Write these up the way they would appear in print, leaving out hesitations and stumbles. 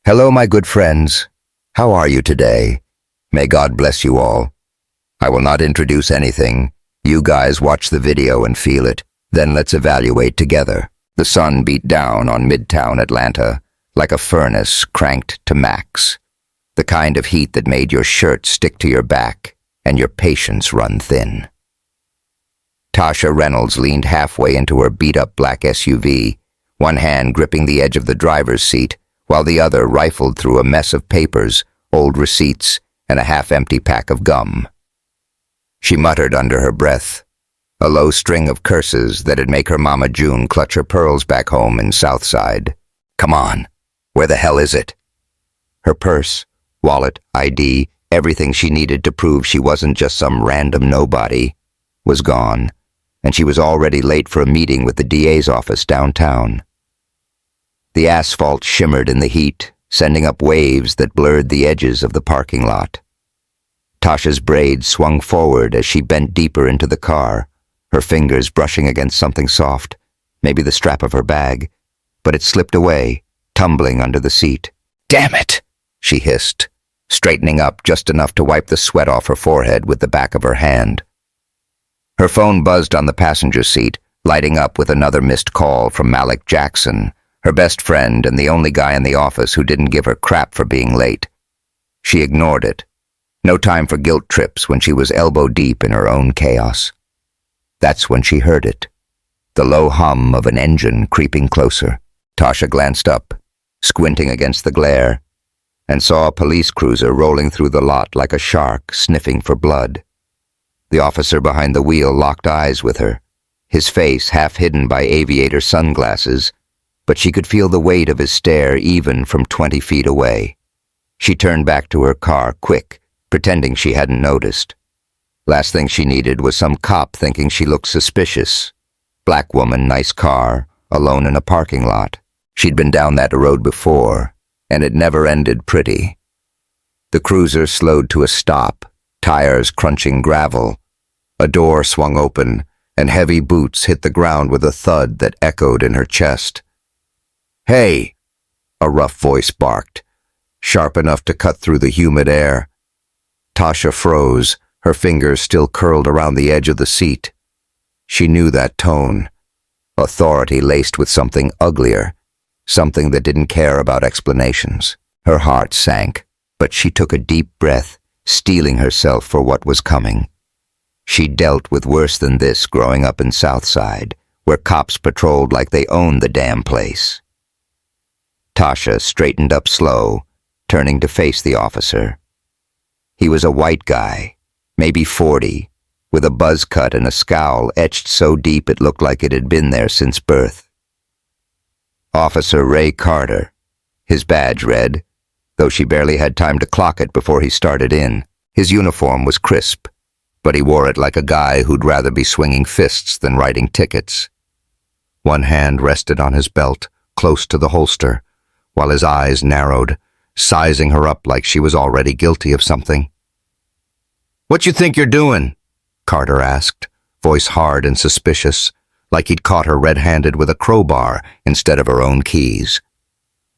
Hello, my good friends. How are you today? May God bless you all. I will not introduce anything. You guys watch the video and feel it. Then let's evaluate together. The sun beat down on Midtown Atlanta like a furnace cranked to max. The kind of heat that made your shirt stick to your back and your patience run thin. Tasha Reynolds leaned halfway into her beat-up black SUV, one hand gripping the edge of the driver's seat, while the other rifled through a mess of papers, old receipts, and a half-empty pack of gum. She muttered under her breath, a low string of curses that'd make her Mama June clutch her pearls back home in Southside. Come on, where the hell is it? Her purse, wallet, ID, everything she needed to prove she wasn't just some random nobody, was gone, and she was already late for a meeting with the DA's office downtown. The asphalt shimmered in the heat, sending up waves that blurred the edges of the parking lot. Tasha's braids swung forward as she bent deeper into the car, her fingers brushing against something soft, maybe the strap of her bag, but it slipped away, tumbling under the seat. "Damn it!" she hissed, straightening up just enough to wipe the sweat off her forehead with the back of her hand. Her phone buzzed on the passenger seat, lighting up with another missed call from Malik Jackson, her best friend and the only guy in the office who didn't give her crap for being late. She ignored it. No time for guilt trips when she was elbow-deep in her own chaos. That's when she heard it, the low hum of an engine creeping closer. Tasha glanced up, squinting against the glare, and saw a police cruiser rolling through the lot like a shark sniffing for blood. The officer behind the wheel locked eyes with her, his face half hidden by aviator sunglasses, but she could feel the weight of his stare even from 20 feet away. She turned back to her car, quick, pretending she hadn't noticed. Last thing she needed was some cop thinking she looked suspicious. Black woman, nice car, alone in a parking lot. She'd been down that road before, and it never ended pretty. The cruiser slowed to a stop, tires crunching gravel. A door swung open, and heavy boots hit the ground with a thud that echoed in her chest. "Hey!" a rough voice barked, sharp enough to cut through the humid air. Tasha froze, her fingers still curled around the edge of the seat. She knew that tone, authority laced with something uglier, something that didn't care about explanations. Her heart sank, but she took a deep breath, steeling herself for what was coming. She dealt with worse than this growing up in Southside, where cops patrolled like they owned the damn place. Tasha straightened up slow, turning to face the officer. He was a white guy, maybe 40, with a buzz cut and a scowl etched so deep it looked like it had been there since birth. Officer Ray Carter, his badge read, though she barely had time to clock it before he started in. His uniform was crisp, but he wore it like a guy who'd rather be swinging fists than writing tickets. One hand rested on his belt, close to the holster, while his eyes narrowed, sizing her up like she was already guilty of something. "What you think you're doing?" Carter asked, voice hard and suspicious, like he'd caught her red-handed with a crowbar instead of her own keys.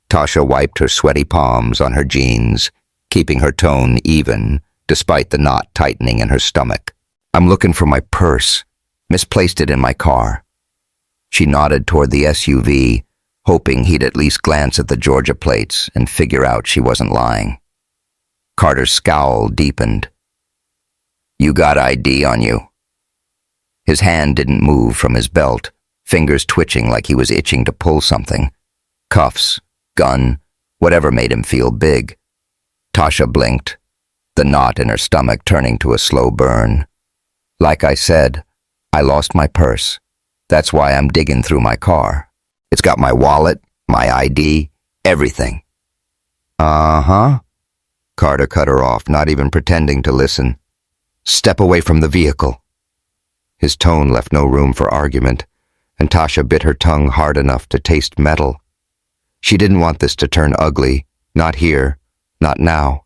Tasha wiped her sweaty palms on her jeans, keeping her tone even, despite the knot tightening in her stomach. "I'm looking for my purse. Misplaced it in my car." She nodded toward the SUV, hoping he'd at least glance at the Georgia plates and figure out she wasn't lying. Carter's scowl deepened. "You got ID on you?" His hand didn't move from his belt, fingers twitching like he was itching to pull something. Cuffs, gun, whatever made him feel big. Tasha blinked, the knot in her stomach turning to a slow burn. "Like I said, I lost my purse. That's why I'm digging through my car. It's got my wallet, my ID, everything." "Uh-huh," Carter cut her off, not even pretending to listen. "Step away from the vehicle." His tone left no room for argument, and Tasha bit her tongue hard enough to taste metal. She didn't want this to turn ugly, not here, not now.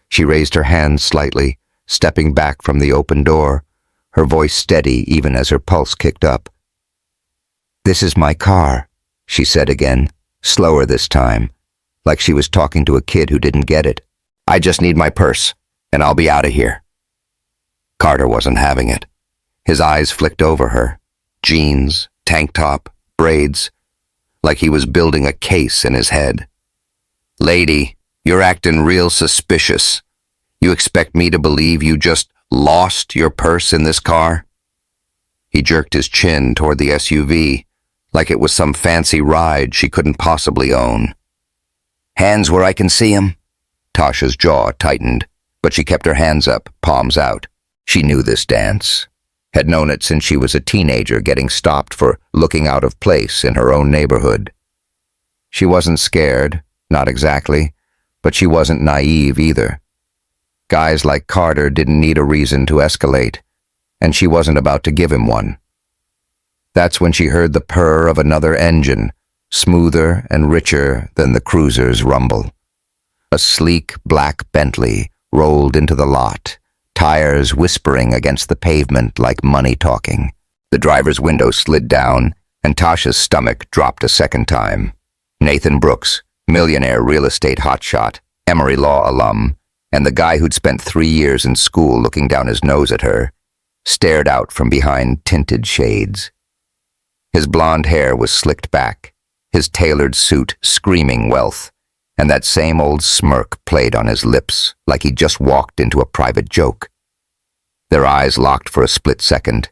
She raised her hands slightly, stepping back from the open door, her voice steady even as her pulse kicked up. "This is my car," she said again, slower this time, like she was talking to a kid who didn't get it. "I just need my purse, and I'll be out of here." Carter wasn't having it. His eyes flicked over her. Jeans, tank top, braids, like he was building a case in his head. "Lady, you're acting real suspicious. You expect me to believe you just lost your purse in this car?" He jerked his chin toward the SUV, like it was some fancy ride she couldn't possibly own. "Hands where I can see 'em." Tasha's jaw tightened, but she kept her hands up, palms out. She knew this dance, had known it since she was a teenager getting stopped for looking out of place in her own neighborhood. She wasn't scared, not exactly, but she wasn't naive either. Guys like Carter didn't need a reason to escalate, and she wasn't about to give him one. That's when she heard the purr of another engine, smoother and richer than the cruiser's rumble. A sleek black Bentley rolled into the lot, tires whispering against the pavement like money talking. The driver's window slid down, and Tasha's stomach dropped a second time. Nathan Brooks, millionaire real estate hotshot, Emory Law alum, and the guy who'd spent 3 years in school looking down his nose at her, stared out from behind tinted shades. His blonde hair was slicked back, his tailored suit screaming wealth, and that same old smirk played on his lips like he'd just walked into a private joke. Their eyes locked for a split second,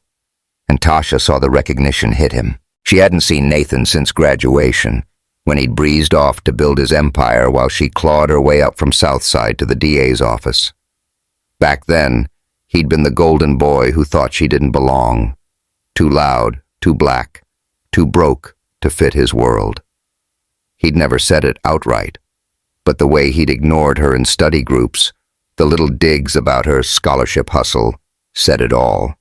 and Tasha saw the recognition hit him. She hadn't seen Nathan since graduation, when he'd breezed off to build his empire while she clawed her way up from Southside to the DA's office. Back then, he'd been the golden boy who thought she didn't belong. Too loud, too black, too broke to fit his world. He'd never said it outright, but the way he'd ignored her in study groups, the little digs about her scholarship hustle, said it all.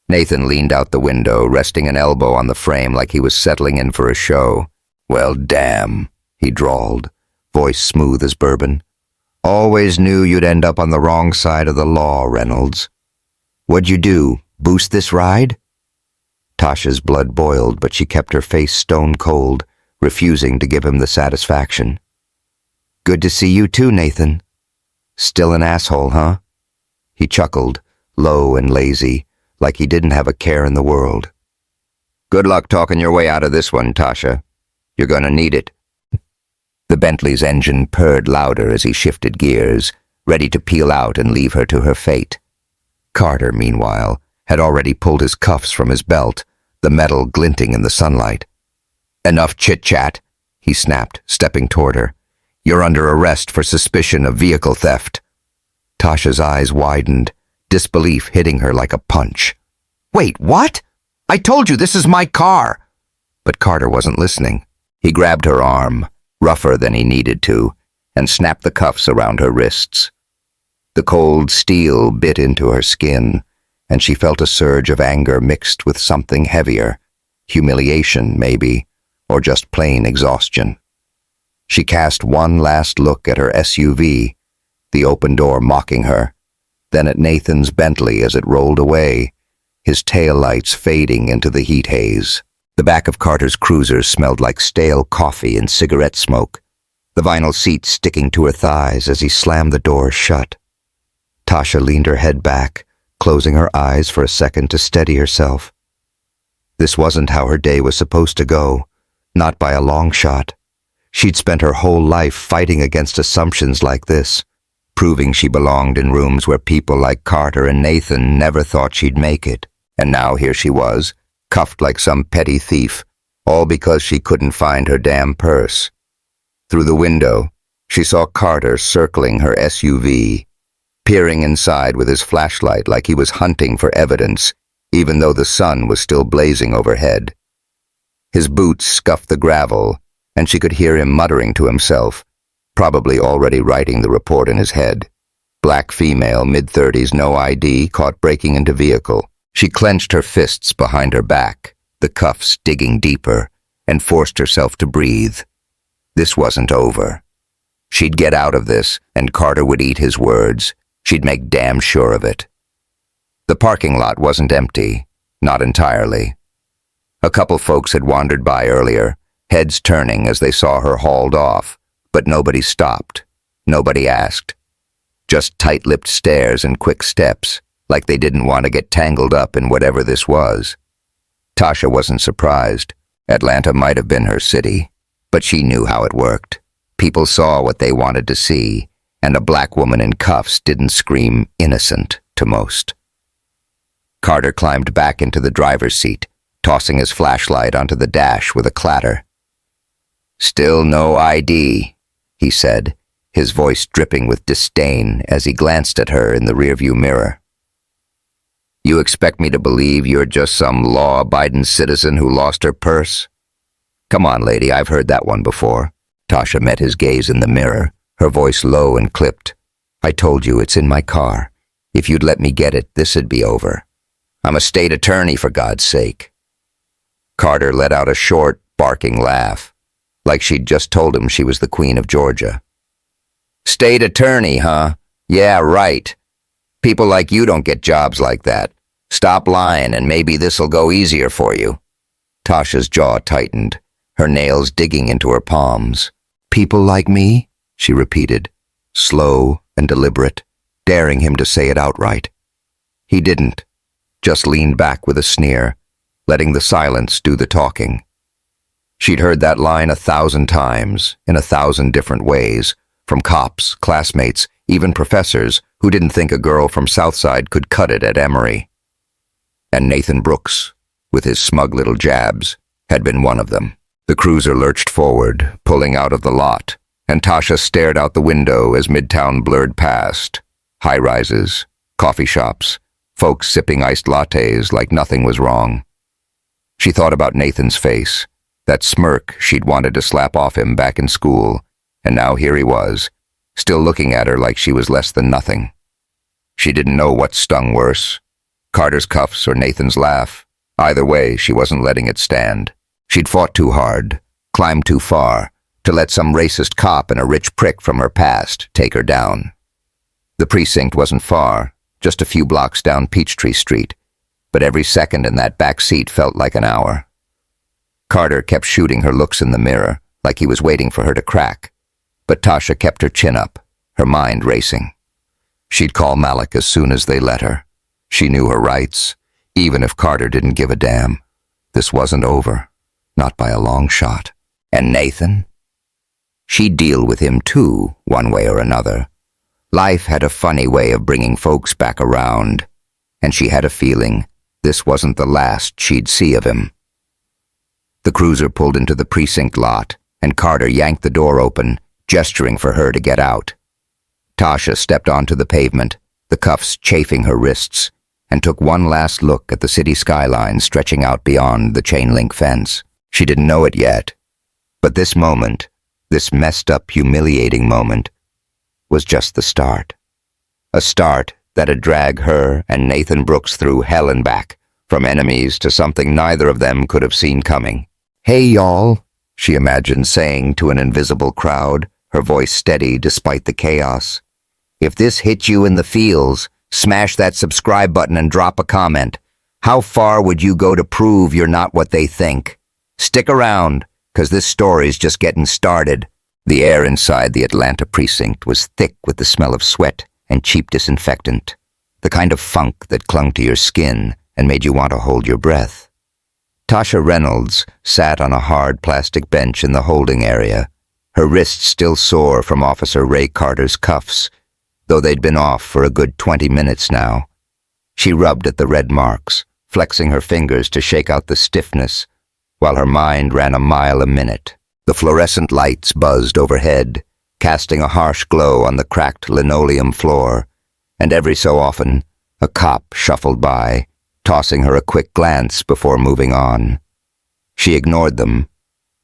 Nathan leaned out the window, resting an elbow on the frame like he was settling in for a show. "Well, damn," he drawled, voice smooth as bourbon. "Always knew you'd end up on the wrong side of the law, Reynolds. What'd you do, boost this ride?" Tasha's blood boiled, but she kept her face stone cold, refusing to give him the satisfaction. "Good to see you too, Nathan. Still an asshole, huh?" He chuckled, low and lazy, like he didn't have a care in the world. "Good luck talking your way out of this one, Tasha. You're gonna need it." The Bentley's engine purred louder as he shifted gears, ready to peel out and leave her to her fate. Carter, meanwhile, had already pulled his cuffs from his belt, the metal glinting in the sunlight. "Enough chit-chat," he snapped, stepping toward her. "You're under arrest for suspicion of vehicle theft." Tasha's eyes widened, disbelief hitting her like a punch. "Wait, what? I told you this is my car!" But Carter wasn't listening. He grabbed her arm, rougher than he needed to, and snapped the cuffs around her wrists. The cold steel bit into her skin, and she felt a surge of anger mixed with something heavier, humiliation maybe, or just plain exhaustion. She cast one last look at her SUV, the open door mocking her, then at Nathan's Bentley as it rolled away, his taillights fading into the heat haze. The back of Carter's cruiser smelled like stale coffee and cigarette smoke, the vinyl seat sticking to her thighs as he slammed the door shut. Tasha leaned her head back, closing her eyes for a second to steady herself. This wasn't how her day was supposed to go, not by a long shot. She'd spent her whole life fighting against assumptions like this, proving she belonged in rooms where people like Carter and Nathan never thought she'd make it. And now here she was, cuffed like some petty thief, all because she couldn't find her damn purse. Through the window, she saw Carter circling her SUV, peering inside with his flashlight like he was hunting for evidence, even though the sun was still blazing overhead. His boots scuffed the gravel, and she could hear him muttering to himself, probably already writing the report in his head. Black female, mid-30s, no ID, caught breaking into vehicle. She clenched her fists behind her back, the cuffs digging deeper, and forced herself to breathe. This wasn't over. She'd get out of this, and Carter would eat his words. She'd make damn sure of it. The parking lot wasn't empty, not entirely. A couple folks had wandered by earlier, heads turning as they saw her hauled off, But nobody stopped. Nobody asked. Just tight-lipped stares and quick steps, like they didn't want to get tangled up in whatever this was. Tasha wasn't surprised. Atlanta might have been her city, but she knew how it worked. People saw what they wanted to see, and a black woman in cuffs didn't scream innocent to most. Carter climbed back into the driver's seat, tossing his flashlight onto the dash with a clatter. "Still no ID," he said, his voice dripping with disdain as he glanced at her in the rearview mirror. "You expect me to believe you're just some law-abiding citizen who lost her purse? Come on, lady, I've heard that one before." Tasha met his gaze in the mirror, her voice low and clipped. "I told you it's in my car. If you'd let me get it, this'd be over. I'm a state attorney, for God's sake." Carter let out a short, barking laugh, like she'd just told him she was the Queen of Georgia. "State attorney, huh? Yeah, right. People like you don't get jobs like that. Stop lying and maybe this'll go easier for you." Tasha's jaw tightened, her nails digging into her palms. "People like me?" she repeated, slow and deliberate, daring him to say it outright. He didn't, just leaned back with a sneer, letting the silence do the talking. She'd heard that line 1,000 times, in 1,000 different ways, from cops, classmates, even professors who didn't think a girl from Southside could cut it at Emory. And Nathan Brooks, with his smug little jabs, had been one of them. The cruiser lurched forward, pulling out of the lot, and Tasha stared out the window as Midtown blurred past. High-rises, coffee shops, folks sipping iced lattes like nothing was wrong. She thought about Nathan's face, that smirk she'd wanted to slap off him back in school, and now here he was, still looking at her like she was less than nothing. She didn't know what stung worse, Carter's cuffs or Nathan's laugh. Either way, she wasn't letting it stand. She'd fought too hard, climbed too far, to let some racist cop and a rich prick from her past take her down. The precinct wasn't far, just a few blocks down Peachtree Street, but every second in that back seat felt like an hour. Carter kept shooting her looks in the mirror, like he was waiting for her to crack, but Tasha kept her chin up, her mind racing. She'd call Malik as soon as they let her. She knew her rights, even if Carter didn't give a damn. This wasn't over, not by a long shot. And Nathan? She'd deal with him too, one way or another. Life had a funny way of bringing folks back around, and she had a feeling this wasn't the last she'd see of him. The cruiser pulled into the precinct lot, and Carter yanked the door open, gesturing for her to get out. Tasha stepped onto the pavement, the cuffs chafing her wrists, and took one last look at the city skyline stretching out beyond the chain-link fence. She didn't know it yet, but this moment, this messed-up, humiliating moment, was just the start. A start that'd drag her and Nathan Brooks through hell and back, from enemies to something neither of them could have seen coming. "Hey, y'all," she imagined saying to an invisible crowd, her voice steady despite the chaos. "If this hit you in the feels, smash that subscribe button and drop a comment. How far would you go to prove you're not what they think? Stick around, 'cause this story's just getting started." The air inside the Atlanta precinct was thick with the smell of sweat and cheap disinfectant, the kind of funk that clung to your skin and made you want to hold your breath. Tasha Reynolds sat on a hard plastic bench in the holding area, her wrists still sore from Officer Ray Carter's cuffs, though they'd been off for a good 20 minutes now. She rubbed at the red marks, flexing her fingers to shake out the stiffness, while her mind ran a mile a minute. The fluorescent lights buzzed overhead, casting a harsh glow on the cracked linoleum floor, and every so often, a cop shuffled by, tossing her a quick glance before moving on. She ignored them,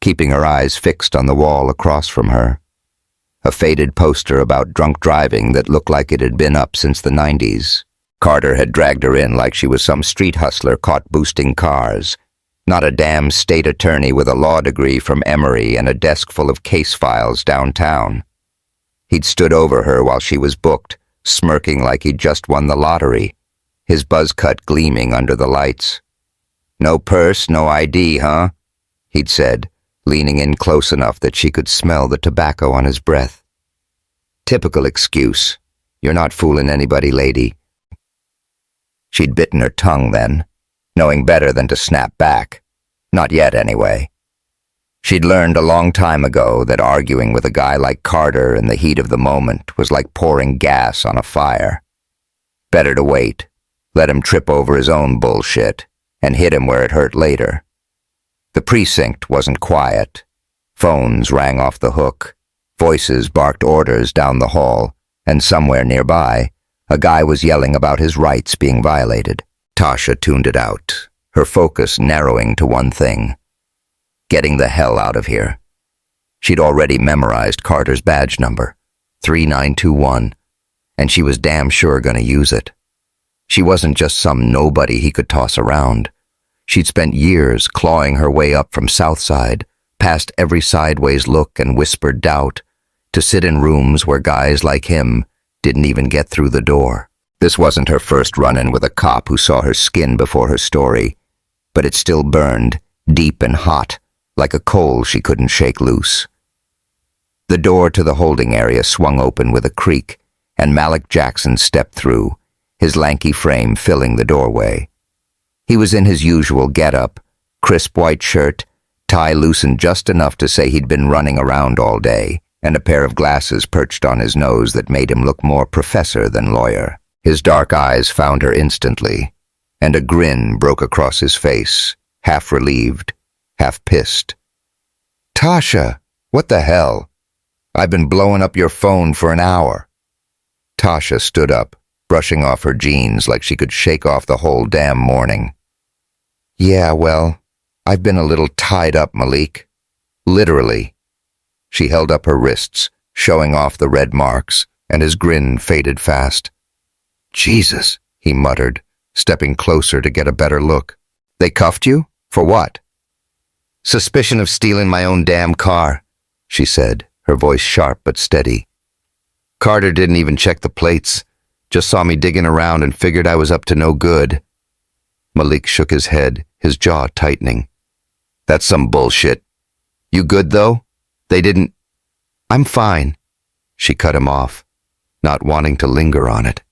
keeping her eyes fixed on the wall across from her. A faded poster about drunk driving that looked like it had been up since the 90s. Carter had dragged her in like she was some street hustler caught boosting cars, not a damn state attorney with a law degree from Emory and a desk full of case files downtown. He'd stood over her while she was booked, smirking like he'd just won the lottery, his buzz cut gleaming under the lights. "No purse, no ID, huh?" he'd said, leaning in close enough that she could smell the tobacco on his breath. Typical excuse. You're not fooling anybody, lady. She'd bitten her tongue then, knowing better than to snap back. Not yet, anyway. She'd learned a long time ago that arguing with a guy like Carter in the heat of the moment was like pouring gas on a fire. Better to wait, let him trip over his own bullshit, and hit him where it hurt later. The precinct wasn't quiet. Phones rang off the hook. Voices barked orders down the hall, and somewhere nearby, a guy was yelling about his rights being violated. Tasha tuned it out, her focus narrowing to one thing: getting the hell out of here. She'd already memorized Carter's badge number, 3921, and she was damn sure gonna use it. She wasn't just some nobody he could toss around. She'd spent years clawing her way up from Southside, past every sideways look and whispered doubt, to sit in rooms where guys like him didn't even get through the door. This wasn't her first run-in with a cop who saw her skin before her story, but it still burned, deep and hot, like a coal she couldn't shake loose. The door to the holding area swung open with a creak, and Malik Jackson stepped through, his lanky frame filling the doorway. He was in his usual getup, crisp white shirt, tie loosened just enough to say he'd been running around all day, and a pair of glasses perched on his nose that made him look more professor than lawyer. His dark eyes found her instantly, and a grin broke across his face, half relieved, half pissed. "Tasha, what the hell? I've been blowing up your phone for an hour." Tasha stood up, brushing off her jeans like she could shake off the whole damn morning. "Yeah, well, I've been a little tied up, Malik. Literally." She held up her wrists, showing off the red marks, and his grin faded fast. "Jesus," he muttered, stepping closer to get a better look. "They cuffed you? For what?" "Suspicion of stealing my own damn car," she said, her voice sharp but steady. "Carter didn't even check the plates, just saw me digging around and figured I was up to no good." Malik shook his head, his jaw tightening. "That's some bullshit. You good, though? They didn't—" "I'm fine," she cut him off, not wanting to linger on it.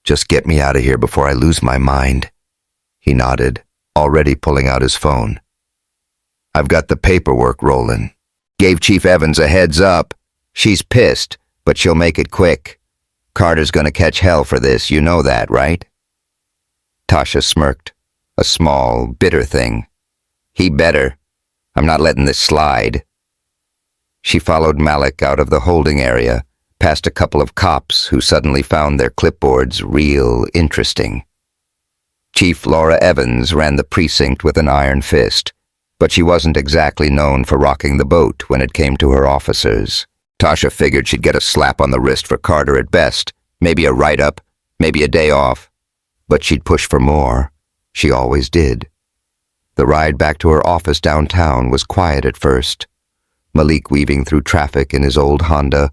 "Just get me out of here before I lose my mind." He nodded, already pulling out his phone. "I've got the paperwork rolling. Gave Chief Evans a heads up. She's pissed, but she'll make it quick. Carter's gonna catch hell for this, you know that, right?" Tasha smirked, a small, bitter thing. "He better. I'm not letting this slide." She followed Malik out of the holding area, past a couple of cops who suddenly found their clipboards real interesting. Chief Laura Evans ran the precinct with an iron fist, but she wasn't exactly known for rocking the boat when it came to her officers. Tasha figured she'd get a slap on the wrist for Carter at best, maybe a write-up, maybe a day off. But she'd push for more. She always did. The ride back to her office downtown was quiet at first, Malik weaving through traffic in his old Honda,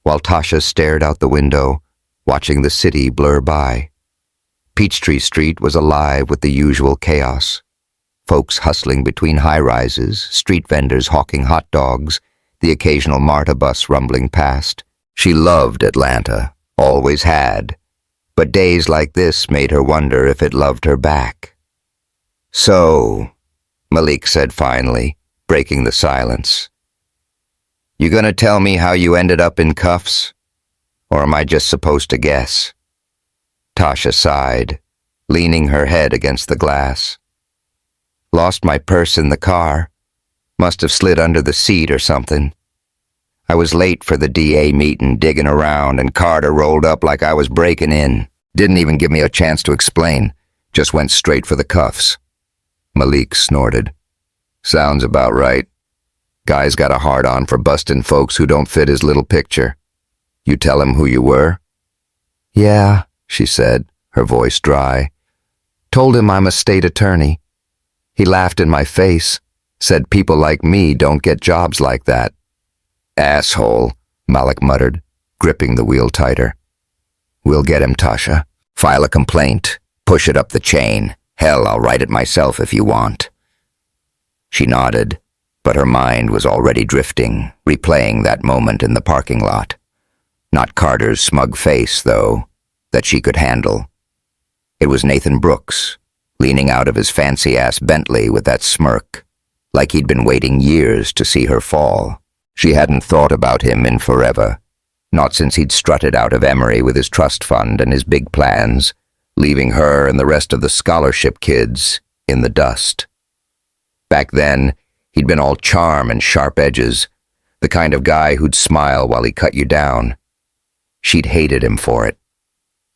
while Tasha stared out the window, watching the city blur by. Peachtree Street was alive with the usual chaos. Folks hustling between high-rises, street vendors hawking hot dogs, the occasional MARTA bus rumbling past. She loved Atlanta, always had, but days like this made her wonder if it loved her back. "So," Malik said finally, breaking the silence, "you gonna tell me how you ended up in cuffs? Or am I just supposed to guess?" Tasha sighed, leaning her head against the glass. "Lost my purse in the car. Must have slid under the seat or something. I was late for the DA meeting, digging around, and Carter rolled up like I was breaking in. Didn't even give me a chance to explain. Just went straight for the cuffs." Malik snorted. "Sounds about right. Guy's got a hard-on for busting folks who don't fit his little picture. You tell him who you were?" "Yeah," she said, her voice dry. "Told him I'm a state attorney. He laughed in my face, said people like me don't get jobs like that." "Asshole," Malik muttered, gripping the wheel tighter. "We'll get him, Tasha. File a complaint. Push it up the chain. Hell, I'll write it myself if you want." She nodded, but her mind was already drifting, replaying that moment in the parking lot. Not Carter's smug face, though, that she could handle. It was Nathan Brooks, leaning out of his fancy-ass Bentley with that smirk, like he'd been waiting years to see her fall. She hadn't thought about him in forever, not since he'd strutted out of Emory with his trust fund and his big plans, leaving her and the rest of the scholarship kids in the dust. Back then, he'd been all charm and sharp edges, the kind of guy who'd smile while he cut you down. She'd hated him for it.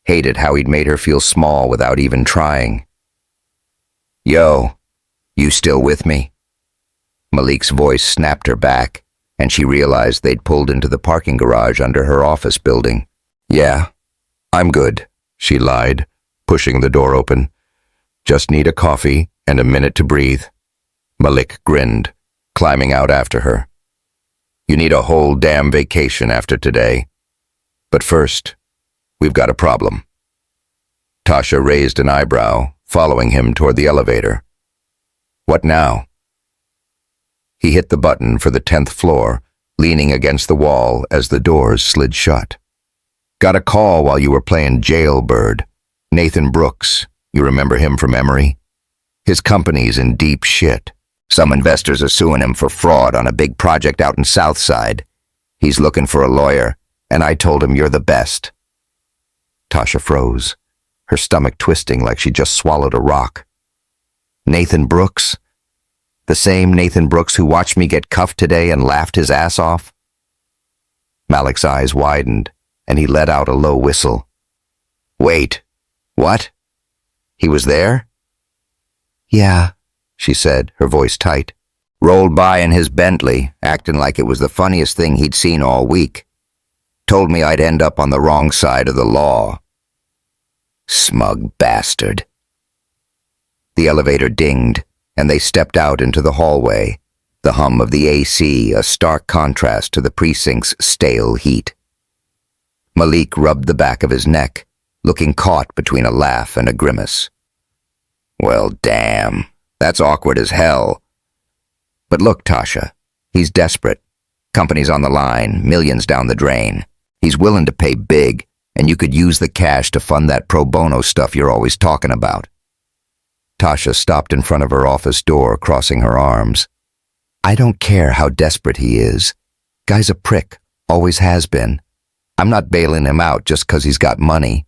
Hated how he'd made her feel small without even trying. "Yo, you still with me?" Malik's voice snapped her back, and she realized they'd pulled into the parking garage under her office building. "Yeah, I'm good," she lied, pushing the door open. "Just need a coffee and a minute to breathe." Malik grinned, climbing out after her. "You need a whole damn vacation after today. But first, we've got a problem." Tasha raised an eyebrow, following him toward the elevator. "What now?" He hit the button for the 10th floor, leaning against the wall as the doors slid shut. "Got a call while you were playing jailbird. Nathan Brooks, you remember him from Emory? His company's in deep shit. Some investors are suing him for fraud on a big project out in Southside. He's looking for a lawyer, and I told him you're the best." Tasha froze, her stomach twisting like she just swallowed a rock. "Nathan Brooks? The same Nathan Brooks who watched me get cuffed today and laughed his ass off?" Malik's eyes widened, and he let out a low whistle. "Wait, what? He was there?" "Yeah," she said, her voice tight. "Rolled by in his Bentley, acting like it was the funniest thing he'd seen all week. Told me I'd end up on the wrong side of the law. Smug bastard." The elevator dinged, and they stepped out into the hallway, the hum of the AC a stark contrast to the precinct's stale heat. Malik rubbed the back of his neck, looking caught between a laugh and a grimace. "Well, damn, that's awkward as hell. But look, Tasha, he's desperate. Company's on the line, millions down the drain. He's willing to pay big, and you could use the cash to fund that pro bono stuff you're always talking about." Tasha stopped in front of her office door, crossing her arms. "I don't care how desperate he is. Guy's a prick, always has been. I'm not bailing him out just 'cause he's got money."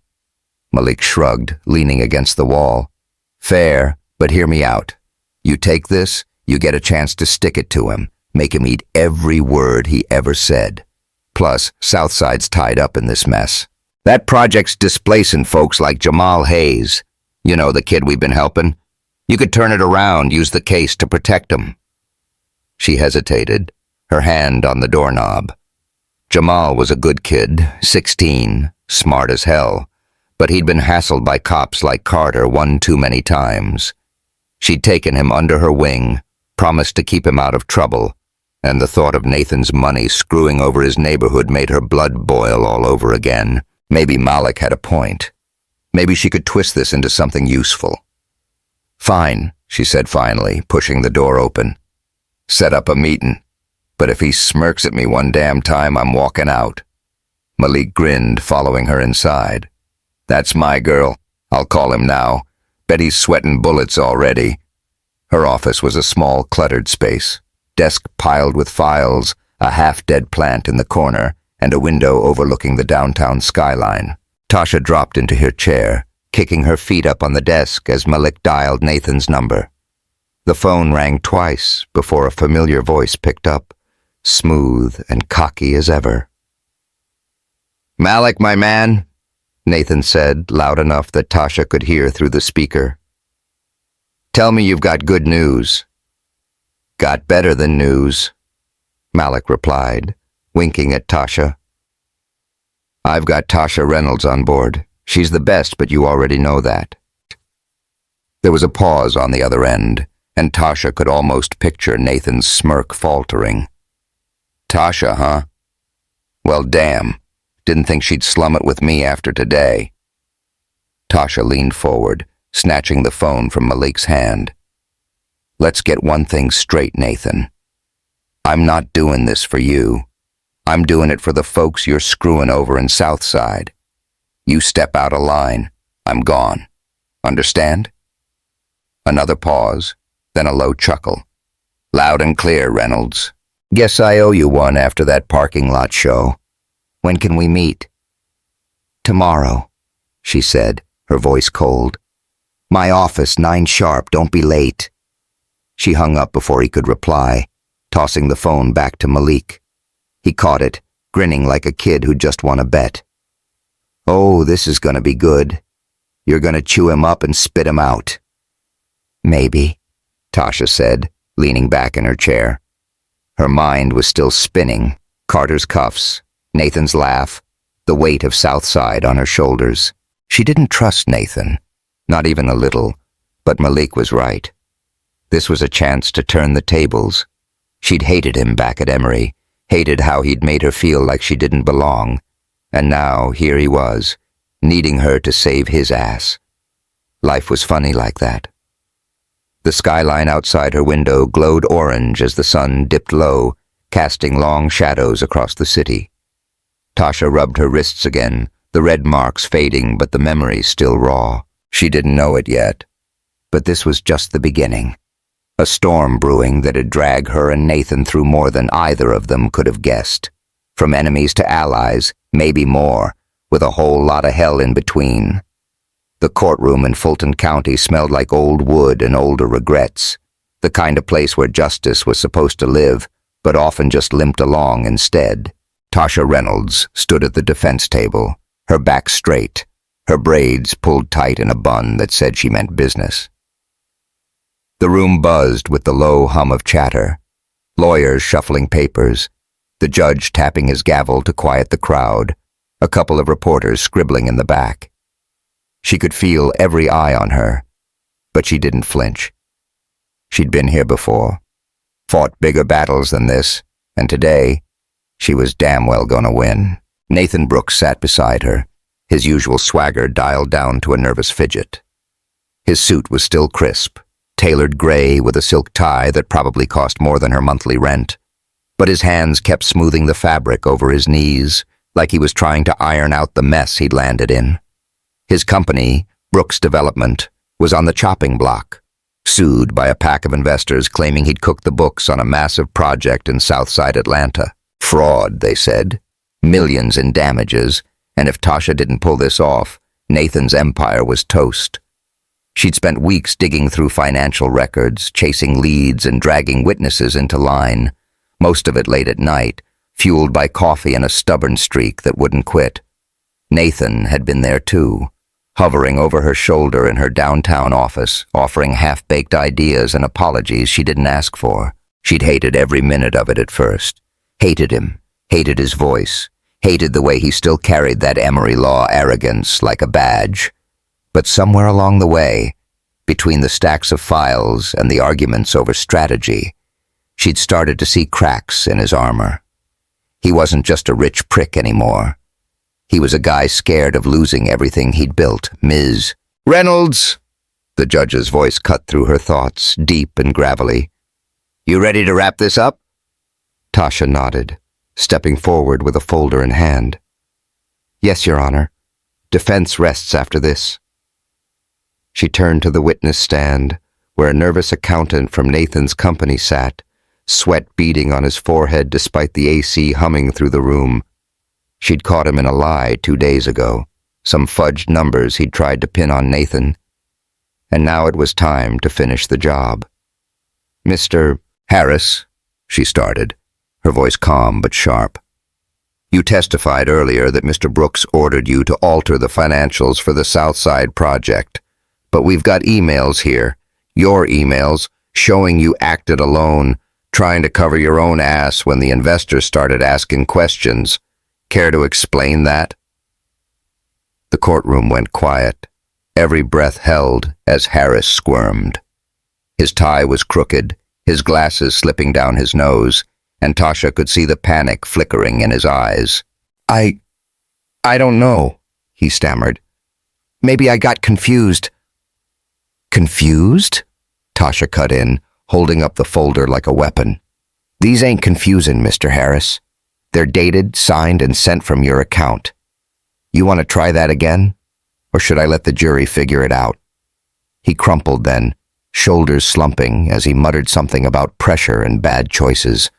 Malik shrugged, leaning against the wall. "Fair, but hear me out. You take this, you get a chance to stick it to him, make him eat every word he ever said. Plus, Southside's tied up in this mess. That project's displacing folks like Jamal Hayes. You know, the kid we've been helping. You could turn it around, use the case to protect him." She hesitated, her hand on the doorknob. Jamal was a good kid, 16, smart as hell, but he'd been hassled by cops like Carter one too many times. She'd taken him under her wing, promised to keep him out of trouble, and the thought of Nathan's money screwing over his neighborhood made her blood boil all over again. Maybe Malik had a point. Maybe she could twist this into something useful. "Fine," she said finally, pushing the door open. "Set up a meeting. But if he smirks at me one damn time, I'm walking out." Malik grinned, following her inside. "That's my girl. I'll call him now. Bet he's sweating bullets already." Her office was a small, cluttered space. Desk piled with files, a half-dead plant in the corner, and a window overlooking the downtown skyline. Tasha dropped into her chair, kicking her feet up on the desk as Malik dialed Nathan's number. The phone rang twice before a familiar voice picked up, smooth and cocky as ever. "Malik, my man," Nathan said, loud enough that Tasha could hear through the speaker. "Tell me you've got good news." "Got better than news," Malik replied, winking at Tasha. "I've got Tasha Reynolds on board. She's the best, but you already know that." There was a pause on the other end, and Tasha could almost picture Nathan's smirk faltering. "Tasha, huh? Well, damn. Didn't think she'd slum it with me after today." Tasha leaned forward, snatching the phone from Malik's hand. "Let's get one thing straight, Nathan. I'm not doing this for you. I'm doing it for the folks you're screwing over in Southside. You step out of line, I'm gone. Understand? Another pause, then a low chuckle. Loud and clear, Reynolds. Guess I owe you one after that parking lot show. When can we meet? Tomorrow, she said, her voice cold. My office, 9 sharp, don't be late. She hung up before he could reply, tossing the phone back to Malik. He caught it, grinning like a kid who'd just won a bet. Oh, this is gonna be good. You're gonna chew him up and spit him out. Maybe, Tasha said, leaning back in her chair. Her mind was still spinning. Carter's cuffs, Nathan's laugh, the weight of Southside on her shoulders. She didn't trust Nathan, not even a little, but Malik was right. This was a chance to turn the tables. She'd hated him back at Emory, hated how he'd made her feel like she didn't belong, and now here he was, needing her to save his ass. Life was funny like that. The skyline outside her window glowed orange as the sun dipped low, casting long shadows across the city. Tasha rubbed her wrists again, the red marks fading but the memories still raw. She didn't know it yet, but this was just the beginning. A storm brewing that'd drag her and Nathan through more than either of them could have guessed. From enemies to allies, maybe more, with a whole lot of hell in between. The courtroom in Fulton County smelled like old wood and older regrets, the kind of place where justice was supposed to live, but often just limped along instead. Tasha Reynolds stood at the defense table, her back straight, her braids pulled tight in a bun that said she meant business. The room buzzed with the low hum of chatter, lawyers shuffling papers, the judge tapping his gavel to quiet the crowd, a couple of reporters scribbling in the back. She could feel every eye on her, but she didn't flinch. She'd been here before, fought bigger battles than this, and today, she was damn well gonna win. Nathan Brooks sat beside her, his usual swagger dialed down to a nervous fidget. His suit was still crisp, tailored gray with a silk tie that probably cost more than her monthly rent, but his hands kept smoothing the fabric over his knees, like he was trying to iron out the mess he'd landed in. His company, Brooks Development, was on the chopping block, sued by a pack of investors claiming he'd cooked the books on a massive project in Southside Atlanta. Fraud, they said. Millions in damages, and if Tasha didn't pull this off, Nathan's empire was toast. She'd spent weeks digging through financial records, chasing leads and dragging witnesses into line, most of it late at night, fueled by coffee and a stubborn streak that wouldn't quit. Nathan had been there too, hovering over her shoulder in her downtown office, offering half-baked ideas and apologies she didn't ask for. She'd hated every minute of it at first. Hated him, hated his voice, hated the way he still carried that Emory law arrogance like a badge. But somewhere along the way, between the stacks of files and the arguments over strategy, she'd started to see cracks in his armor. He wasn't just a rich prick anymore. He was a guy scared of losing everything he'd built. Ms. Reynolds! The judge's voice cut through her thoughts, deep and gravelly. You ready to wrap this up? Tasha nodded, stepping forward with a folder in hand. Yes, Your Honor. Defense rests after this. She turned to the witness stand, where a nervous accountant from Nathan's company sat, sweat beading on his forehead despite the AC humming through the room. She'd caught him in a lie 2 days ago, some fudged numbers he'd tried to pin on Nathan. And now it was time to finish the job. Mr. Harris, she started, her voice calm but sharp. You testified earlier that Mr. Brooks ordered you to alter the financials for the Southside project, but we've got emails here, your emails, showing you acted alone, trying to cover your own ass when the investors started asking questions. Care to explain that? The courtroom went quiet, every breath held as Harris squirmed. His tie was crooked, his glasses slipping down his nose, and Tasha could see the panic flickering in his eyes. I don't know, he stammered. Maybe I got confused. Confused? Tasha cut in, holding up the folder like a weapon. These ain't confusing, Mr. Harris. They're dated, signed, and sent from your account. You want to try that again? Or should I let the jury figure it out? He crumpled then, shoulders slumping as he muttered something about pressure and bad choices.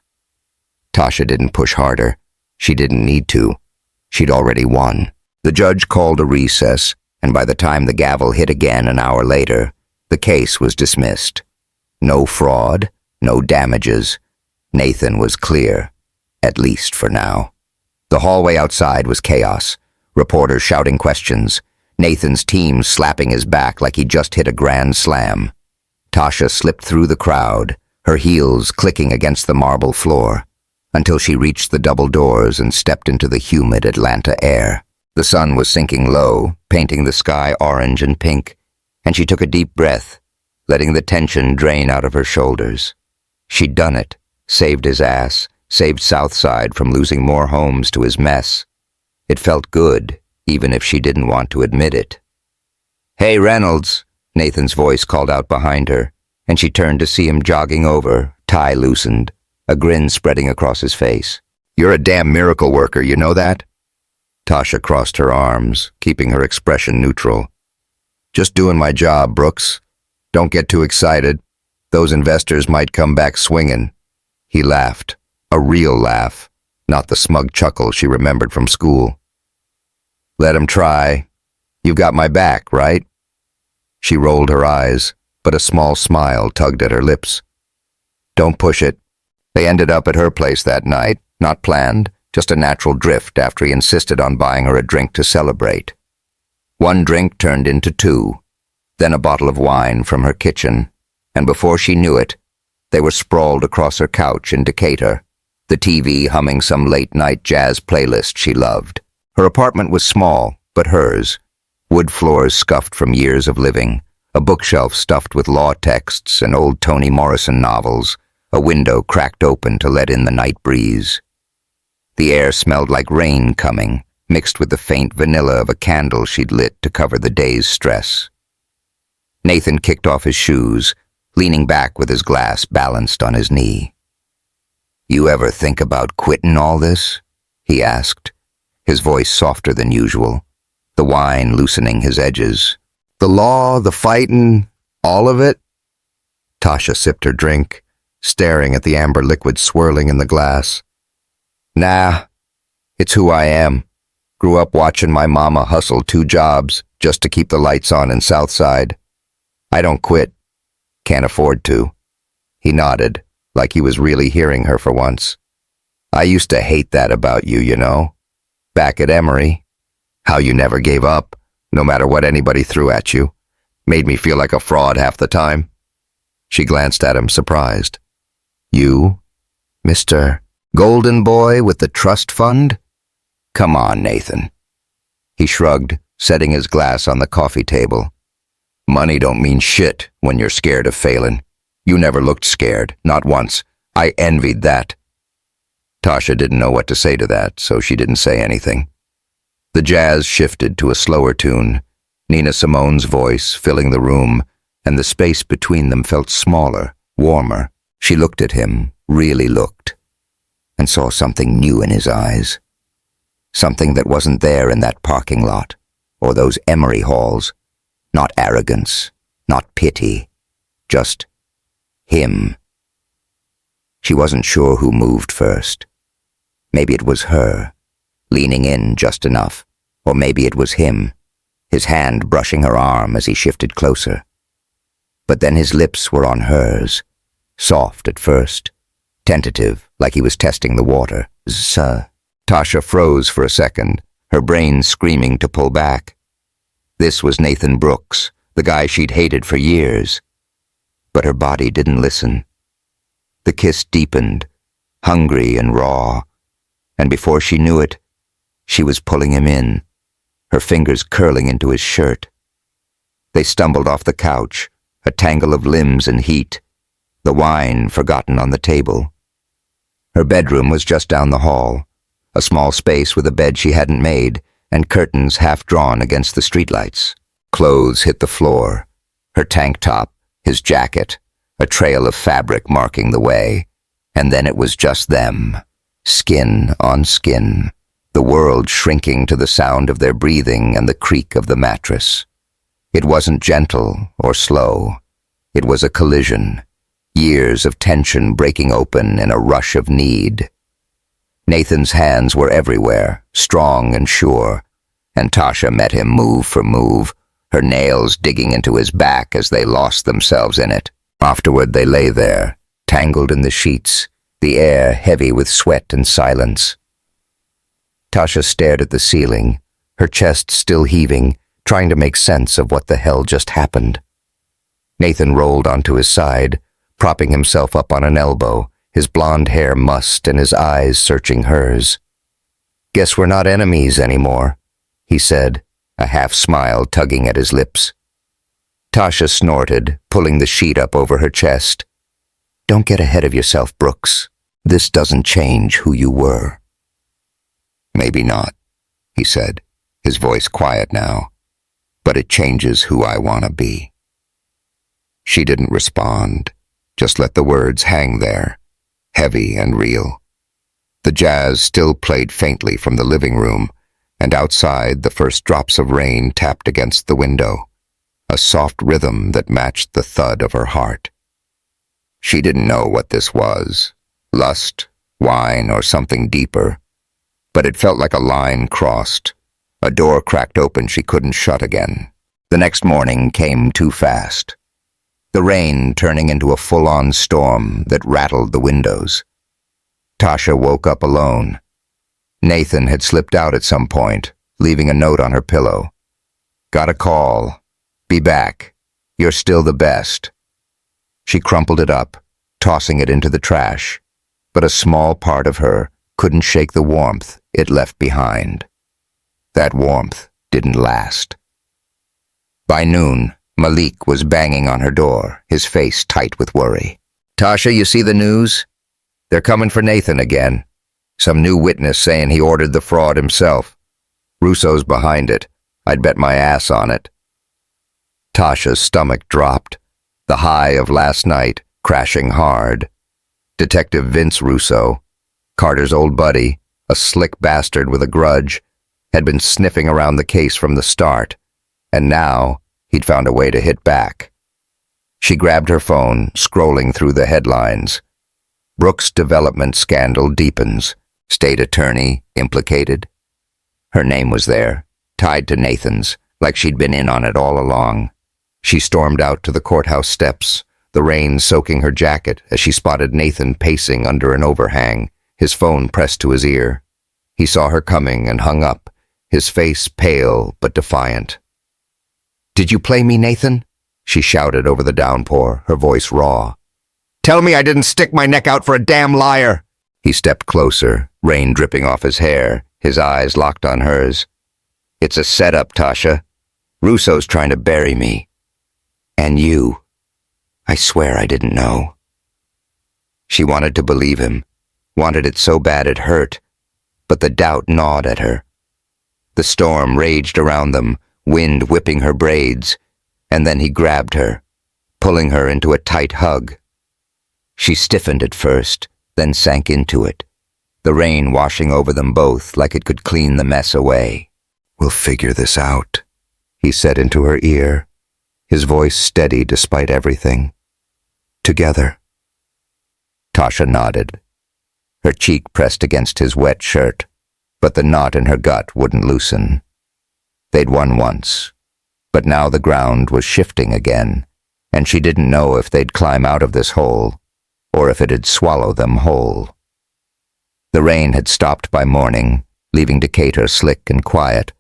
Tasha didn't push harder. She didn't need to. She'd already won. The judge called a recess, and by the time the gavel hit again an hour later, the case was dismissed. No fraud, no damages. Nathan was clear, at least for now. The hallway outside was chaos. Reporters shouting questions. Nathan's team slapping his back like he just hit a grand slam. Tasha slipped through the crowd, her heels clicking against the marble floor, until she reached the double doors and stepped into the humid Atlanta air. The sun was sinking low, painting the sky orange and pink, and she took a deep breath, letting the tension drain out of her shoulders. She'd done it, saved his ass, saved Southside from losing more homes to his mess. It felt good, even if she didn't want to admit it. "Hey, Reynolds," Nathan's voice called out behind her, and she turned to see him jogging over, tie loosened, a grin spreading across his face. "You're a damn miracle worker, you know that?" Tasha crossed her arms, keeping her expression neutral. "Just doing my job, Brooks. Don't get too excited. Those investors might come back swinging." He laughed, a real laugh, not the smug chuckle she remembered from school. "Let 'em try. You've got my back, right?" She rolled her eyes, but a small smile tugged at her lips. "Don't push it." They ended up at her place that night, not planned, just a natural drift after he insisted on buying her a drink to celebrate. One drink turned into two, then a bottle of wine from her kitchen, and before she knew it, they were sprawled across her couch in Decatur, the TV humming some late-night jazz playlist she loved. Her apartment was small, but hers. Wood floors scuffed from years of living, a bookshelf stuffed with law texts and old Toni Morrison novels, a window cracked open to let in the night breeze. The air smelled like rain coming, mixed with the faint vanilla of a candle she'd lit to cover the day's stress. Nathan kicked off his shoes, leaning back with his glass balanced on his knee. "You ever think about quitting all this?" he asked, his voice softer than usual, the wine loosening his edges. "The law, the fighting, all of it?" Tasha sipped her drink, staring at the amber liquid swirling in the glass. "Nah, it's who I am. Grew up watching my mama hustle 2 jobs just to keep the lights on in Southside. I don't quit. Can't afford to." He nodded, like he was really hearing her for once. "I used to hate that about you, you know. Back at Emory. How you never gave up, no matter what anybody threw at you. Made me feel like a fraud half the time." She glanced at him, surprised. "You, Mr. Golden Boy with the trust fund? Come on, Nathan." He shrugged, setting his glass on the coffee table. "Money don't mean shit when you're scared of failing. You never looked scared, not once. I envied that." Tasha didn't know what to say to that, so she didn't say anything. The jazz shifted to a slower tune, Nina Simone's voice filling the room, and the space between them felt smaller, warmer. She looked at him, really looked, and saw something new in his eyes. Something that wasn't there in that parking lot, or those Emory halls. Not arrogance, not pity, just him. She wasn't sure who moved first. Maybe it was her, leaning in just enough, or maybe it was him, his hand brushing her arm as he shifted closer. But then his lips were on hers, soft at first, tentative, like he was testing the water. "Sir." Tasha froze for a second, her brain screaming to pull back. This was Nathan Brooks, the guy she'd hated for years. But her body didn't listen. The kiss deepened, hungry and raw, and before she knew it, she was pulling him in, her fingers curling into his shirt. They stumbled off the couch, a tangle of limbs and heat, the wine forgotten on the table. Her bedroom was just down the hall, a small space with a bed she hadn't made, and curtains half drawn against the streetlights. Clothes hit the floor, her tank top, his jacket, a trail of fabric marking the way, And then it was just them, skin on skin, the world shrinking to the sound of their breathing and the creak of the mattress. It wasn't gentle or slow. It was a collision, years of tension breaking open in a rush of need. Nathan's hands were everywhere, strong and sure, and Tasha met him move for move, her nails digging into his back as they lost themselves in it. Afterward they lay there, tangled in the sheets, the air heavy with sweat and silence. Tasha stared at the ceiling, her chest still heaving, trying to make sense of what the hell just happened. Nathan rolled onto his side, propping himself up on an elbow, his blonde hair mussed and his eyes searching hers. "Guess we're not enemies anymore," he said, a half-smile tugging at his lips. Tasha snorted, pulling the sheet up over her chest. "Don't get ahead of yourself, Brooks. This doesn't change who you were." "Maybe not," he said, his voice quiet now, "but it changes who I want to be." She didn't respond, just let the words hang there, heavy and real. The jazz still played faintly from the living room, and outside the first drops of rain tapped against the window, a soft rhythm that matched the thud of her heart. She didn't know what this was, lust, wine, or something deeper, but it felt like a line crossed, a door cracked open she couldn't shut again. The next morning came too fast, the rain turning into a full-on storm that rattled the windows. Tasha woke up alone. Nathan had slipped out at some point, leaving a note on her pillow. "Got a call. Be back. You're still the best." She crumpled it up, tossing it into the trash, but a small part of her couldn't shake the warmth it left behind. That warmth didn't last. By noon, Malik was banging on her door, his face tight with worry. "Tasha, you see the news? They're coming for Nathan again. Some new witness saying he ordered the fraud himself. Russo's behind it. I'd bet my ass on it." Tasha's stomach dropped, the high of last night crashing hard. Detective Vince Russo, Carter's old buddy, a slick bastard with a grudge, had been sniffing around the case from the start, and now he'd found a way to hit back. She grabbed her phone, scrolling through the headlines. Brooks' development scandal deepens. State attorney implicated. Her name was there, tied to Nathan's, like she'd been in on it all along. She stormed out to the courthouse steps, the rain soaking her jacket as she spotted Nathan pacing under an overhang, his phone pressed to his ear. He saw her coming and hung up, his face pale but defiant. "Did you play me, Nathan?" she shouted over the downpour, her voice raw. "Tell me I didn't stick my neck out for a damn liar!" He stepped closer, rain dripping off his hair, his eyes locked on hers. "It's a setup, Tasha. Russo's trying to bury me. And you. I swear I didn't know." She wanted to believe him, wanted it so bad it hurt, but the doubt gnawed at her. The storm raged around them, wind whipping her braids, and then he grabbed her, pulling her into a tight hug. She stiffened at first, then sank into it, the rain washing over them both like it could clean the mess away. "We'll figure this out," he said into her ear, his voice steady despite everything. "Together." Tasha nodded, her cheek pressed against his wet shirt, but the knot in her gut wouldn't loosen. They'd won once, but now the ground was shifting again, and she didn't know if they'd climb out of this hole, or if it'd swallow them whole. The rain had stopped by morning, leaving Decatur slick and quiet,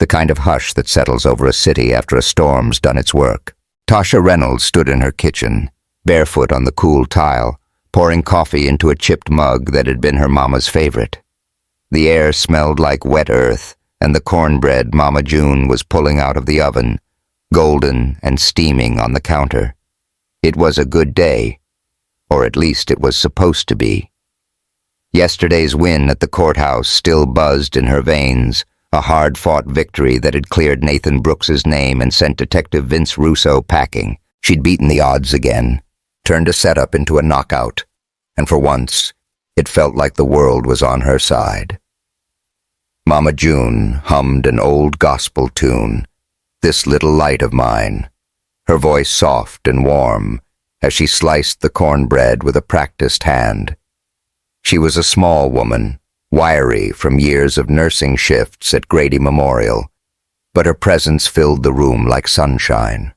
the kind of hush that settles over a city after a storm's done its work. Tasha Reynolds stood in her kitchen, barefoot on the cool tile, pouring coffee into a chipped mug that had been her mama's favorite. The air smelled like wet earth, and the cornbread Mama June was pulling out of the oven, golden and steaming on the counter. It was a good day, or at least it was supposed to be. Yesterday's win at the courthouse still buzzed in her veins, a hard-fought victory that had cleared Nathan Brooks's name and sent Detective Vince Russo packing. She'd beaten the odds again, turned a setup into a knockout, and for once, it felt like the world was on her side. Mama June hummed an old gospel tune, "This Little Light of Mine," her voice soft and warm as she sliced the cornbread with a practiced hand. She was a small woman, wiry from years of nursing shifts at Grady Memorial, but her presence filled the room like sunshine.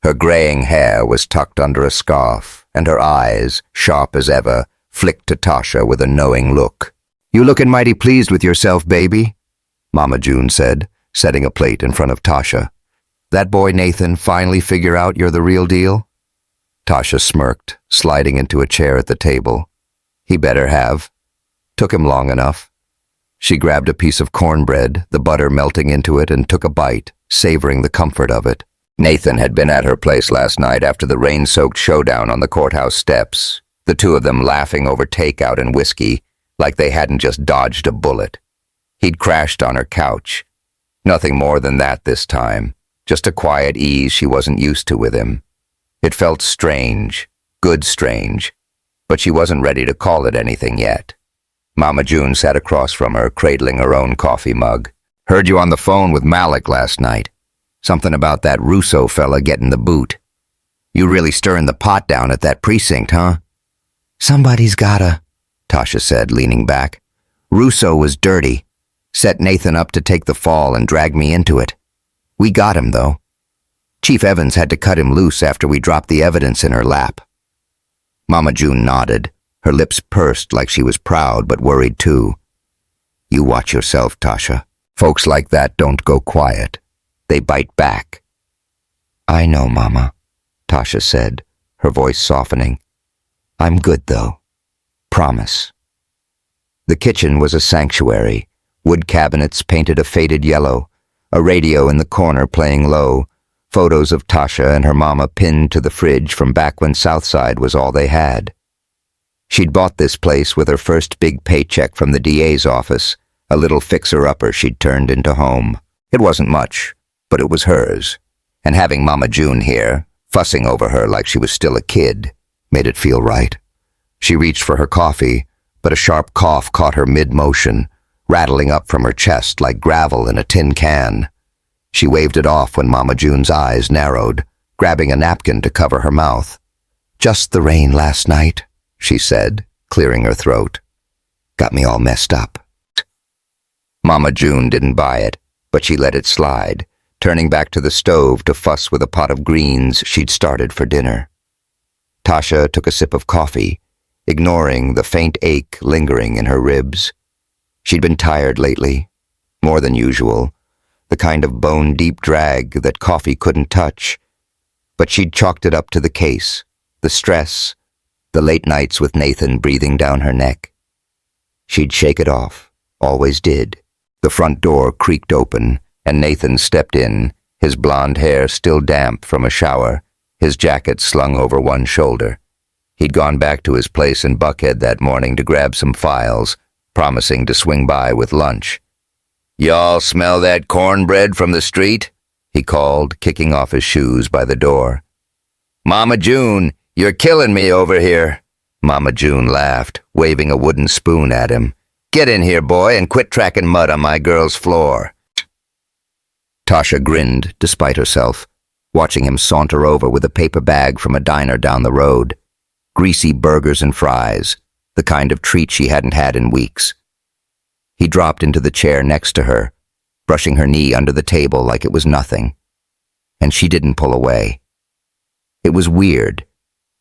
Her graying hair was tucked under a scarf, and her eyes, sharp as ever, flicked to Tasha with a knowing look. "You lookin' mighty pleased with yourself, baby," Mama June said, setting a plate in front of Tasha. "That boy Nathan finally figure out you're the real deal?" Tasha smirked, sliding into a chair at the table. "He better have. Took him long enough." She grabbed a piece of cornbread, the butter melting into it, and took a bite, savoring the comfort of it. Nathan had been at her place last night after the rain-soaked showdown on the courthouse steps, the two of them laughing over takeout and whiskey like they hadn't just dodged a bullet. He'd crashed on her couch. Nothing more than that this time, just a quiet ease she wasn't used to with him. It felt strange, good strange, but she wasn't ready to call it anything yet. Mama June sat across from her, cradling her own coffee mug. "Heard you on the phone with Malik last night. Something about that Russo fella getting the boot. You really stirring the pot down at that precinct, huh?" "Somebody's gotta," Tasha said, leaning back. "Russo was dirty. Set Nathan up to take the fall and drag me into it. We got him, though. Chief Evans had to cut him loose after we dropped the evidence in her lap." Mama June nodded, her lips pursed like she was proud but worried too. "You watch yourself, Tasha. Folks like that don't go quiet. They bite back." "I know, Mama," Tasha said, her voice softening. "I'm good, though. Promise." The kitchen was a sanctuary, wood cabinets painted a faded yellow, a radio in the corner playing low, photos of Tasha and her mama pinned to the fridge from back when Southside was all they had. She'd bought this place with her first big paycheck from the DA's office, a little fixer-upper she'd turned into home. It wasn't much, but it was hers, and having Mama June here, fussing over her like she was still a kid, made it feel right. She reached for her coffee, but a sharp cough caught her mid-motion, rattling up from her chest like gravel in a tin can. She waved it off when Mama June's eyes narrowed, grabbing a napkin to cover her mouth. "Just the rain last night," she said, clearing her throat. "Got me all messed up." Mama June didn't buy it, but she let it slide, turning back to the stove to fuss with a pot of greens she'd started for dinner. Tasha took a sip of coffee, ignoring the faint ache lingering in her ribs. She'd been tired lately, more than usual, the kind of bone-deep drag that coffee couldn't touch. But she'd chalked it up to the case, the stress, the late nights with Nathan breathing down her neck. She'd shake it off, always did. The front door creaked open, and Nathan stepped in, his blonde hair still damp from a shower, his jacket slung over one shoulder. He'd gone back to his place in Buckhead that morning to grab some files, promising to swing by with lunch. "Y'all smell that cornbread from the street?" he called, kicking off his shoes by the door. "Mama June, you're killing me over here." Mama June laughed, waving a wooden spoon at him. "Get in here, boy, and quit tracking mud on my girl's floor." Tasha grinned, despite herself, watching him saunter over with a paper bag from a diner down the road. Greasy burgers and fries, the kind of treat she hadn't had in weeks. He dropped into the chair next to her, brushing her knee under the table like it was nothing. And she didn't pull away. It was weird,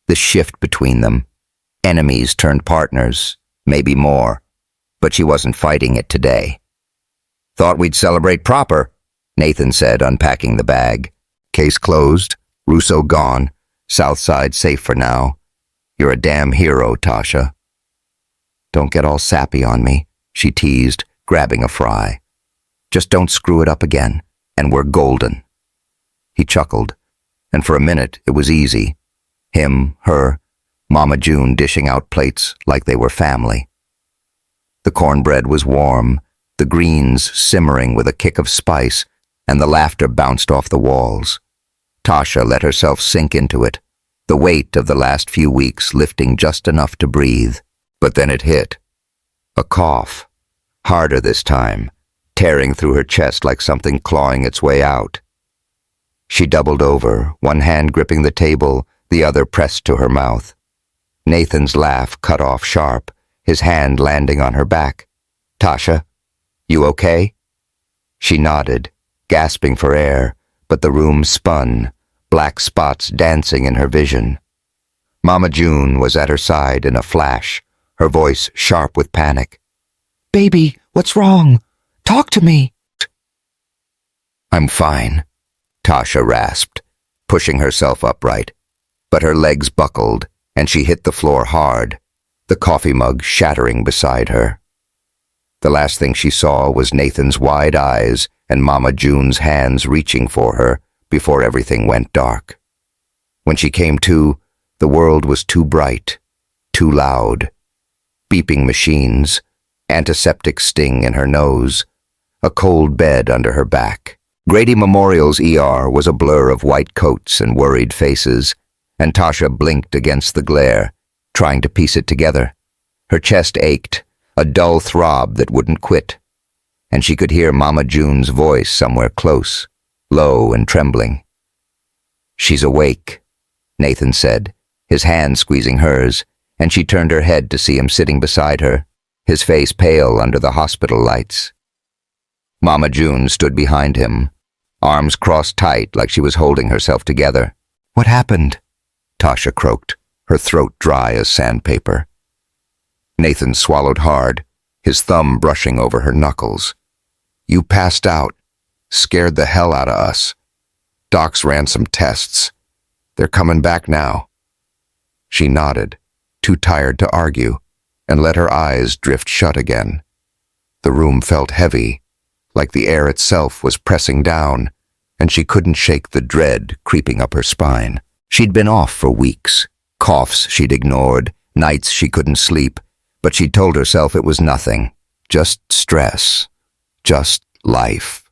the shift between them. Enemies turned partners, maybe more, but she wasn't fighting it today. "Thought we'd celebrate proper," Nathan said, unpacking the bag. "Case closed, Russo gone, Southside safe for now. You're a damn hero, Tasha." "Don't get all sappy on me," she teased, grabbing a fry. "Just don't screw it up again, and we're golden." He chuckled, and for a minute it was easy. Him, her, Mama June dishing out plates like they were family. The cornbread was warm, the greens simmering with a kick of spice, and the laughter bounced off the walls. Tasha let herself sink into it, the weight of the last few weeks lifting just enough to breathe. But then it hit. A cough, harder this time, tearing through her chest like something clawing its way out. She doubled over, one hand gripping the table, the other pressed to her mouth. Nathan's laugh cut off sharp, his hand landing on her back. "Tasha, you okay?" She nodded, gasping for air, but the room spun, black spots dancing in her vision. Mama June was at her side in a flash, her voice sharp with panic. "Baby, what's wrong? Talk to me." "I'm fine," Tasha rasped, pushing herself upright. But her legs buckled, and she hit the floor hard, the coffee mug shattering beside her. The last thing she saw was Nathan's wide eyes and Mama June's hands reaching for her before everything went dark. When she came to, the world was too bright, too loud. Beeping machines, antiseptic sting in her nose, a cold bed under her back. Grady Memorial's ER was a blur of white coats and worried faces, and Tasha blinked against the glare, trying to piece it together. Her chest ached, a dull throb that wouldn't quit, and she could hear Mama June's voice somewhere close, low and trembling. "She's awake," Nathan said, his hand squeezing hers, and she turned her head to see him sitting beside her, his face pale under the hospital lights. Mama June stood behind him, arms crossed tight like she was holding herself together. "What happened?" Tasha croaked, her throat dry as sandpaper. Nathan swallowed hard, his thumb brushing over her knuckles. "You passed out, scared the hell out of us. Docs ran some tests. They're coming back now." She nodded, too tired to argue, and let her eyes drift shut again. The room felt heavy, like the air itself was pressing down, and she couldn't shake the dread creeping up her spine. She'd been off for weeks, coughs she'd ignored, nights she couldn't sleep, but she'd told herself it was nothing, just stress, just life.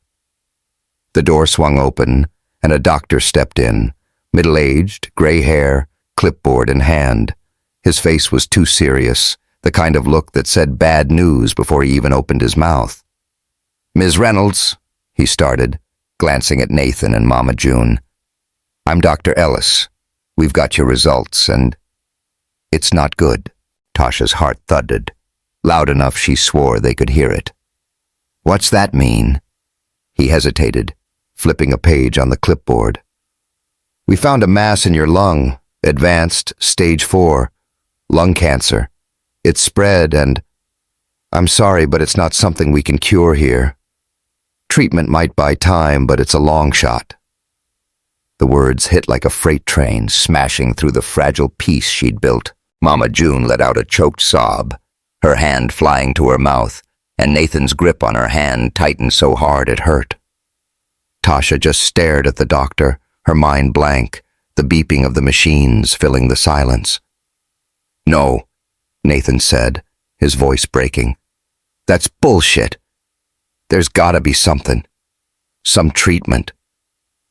The door swung open, and a doctor stepped in, middle-aged, gray hair, clipboard in hand. His face was too serious, the kind of look that said bad news before he even opened his mouth. "Ms. Reynolds," he started, glancing at Nathan and Mama June. "I'm Dr. Ellis. We've got your results, and—" "It's not good," Tasha's heart thudded, loud enough she swore they could hear it. "What's that mean?" He hesitated, flipping a page on the clipboard. "We found a mass in your lung, advanced, stage 4, lung cancer. It's spread and... I'm sorry, but it's not something we can cure here. Treatment might buy time, but it's a long shot." The words hit like a freight train, smashing through the fragile peace she'd built. Mama June let out a choked sob, her hand flying to her mouth, and Nathan's grip on her hand tightened so hard it hurt. Tasha just stared at the doctor, her mind blank, the beeping of the machines filling the silence. "No," Nathan said, his voice breaking. "That's bullshit. There's gotta be something. Some treatment.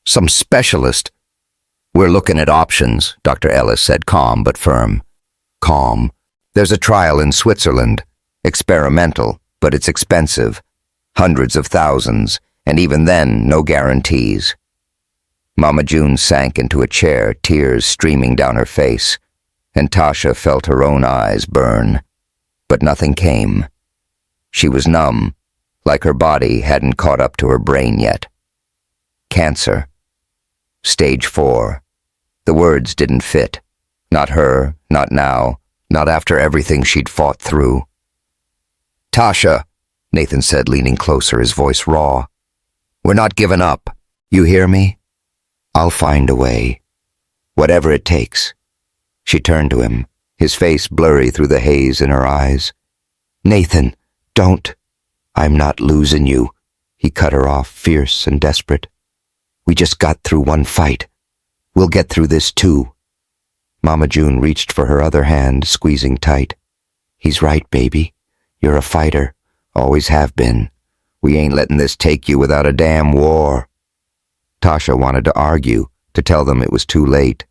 Some specialist." "We're looking at options," Dr. Ellis said, calm but firm. Calm. "There's a trial in Switzerland. Experimental, but it's expensive. Hundreds of thousands, and even then, no guarantees." Mama June sank into a chair, tears streaming down her face, and Tasha felt her own eyes burn. But nothing came. She was numb, like her body hadn't caught up to her brain yet. Cancer. Stage 4. The words didn't fit. Not her, not now, not after everything she'd fought through. "Tasha," Nathan said, leaning closer, his voice raw. "We're not giving up. You hear me? I'll find a way. Whatever it takes." She turned to him, his face blurry through the haze in her eyes. "Nathan, don't. I'm not losing you." He cut her off, fierce and desperate. "We just got through one fight. We'll get through this too." Mama June reached for her other hand, squeezing tight. "He's right, baby. You're a fighter. Always have been. We ain't letting this take you without a damn war." Tasha wanted to argue, to tell them it was too late,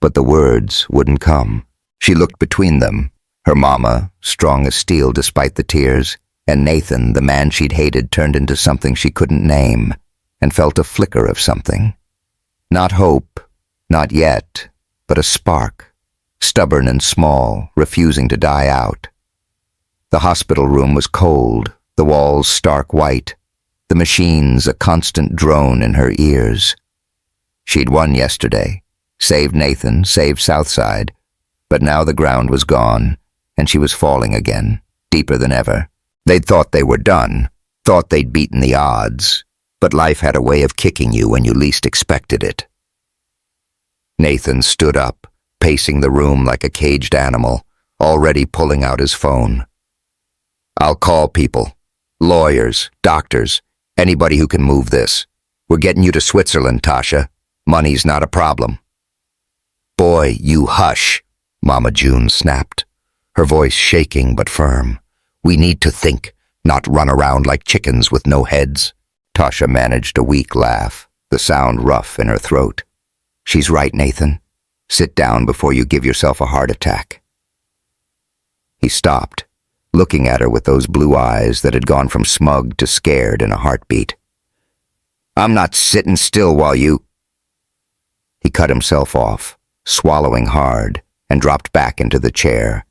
but the words wouldn't come. She looked between them, her mama, strong as steel despite the tears, and Nathan, the man she'd hated, turned into something she couldn't name, and felt a flicker of something. Not hope, not yet, but a spark, stubborn and small, refusing to die out. The hospital room was cold, the walls stark white, the machines a constant drone in her ears. She'd won yesterday, saved Nathan, saved Southside, but now the ground was gone, and she was falling again, deeper than ever. They'd thought they were done, thought they'd beaten the odds, but life had a way of kicking you when you least expected it. Nathan stood up, pacing the room like a caged animal, already pulling out his phone. "I'll call people. Lawyers, doctors, anybody who can move this. We're getting you to Switzerland, Tasha. Money's not a problem." "Boy, you hush," Mama June snapped, her voice shaking but firm. "We need to think, not run around like chickens with no heads." Tasha managed a weak laugh, the sound rough in her throat. "She's right, Nathan. Sit down before you give yourself a heart attack." He stopped, looking at her with those blue eyes that had gone from smug to scared in a heartbeat. "I'm not sitting still while you—" He cut himself off, swallowing hard, and dropped back into the chair,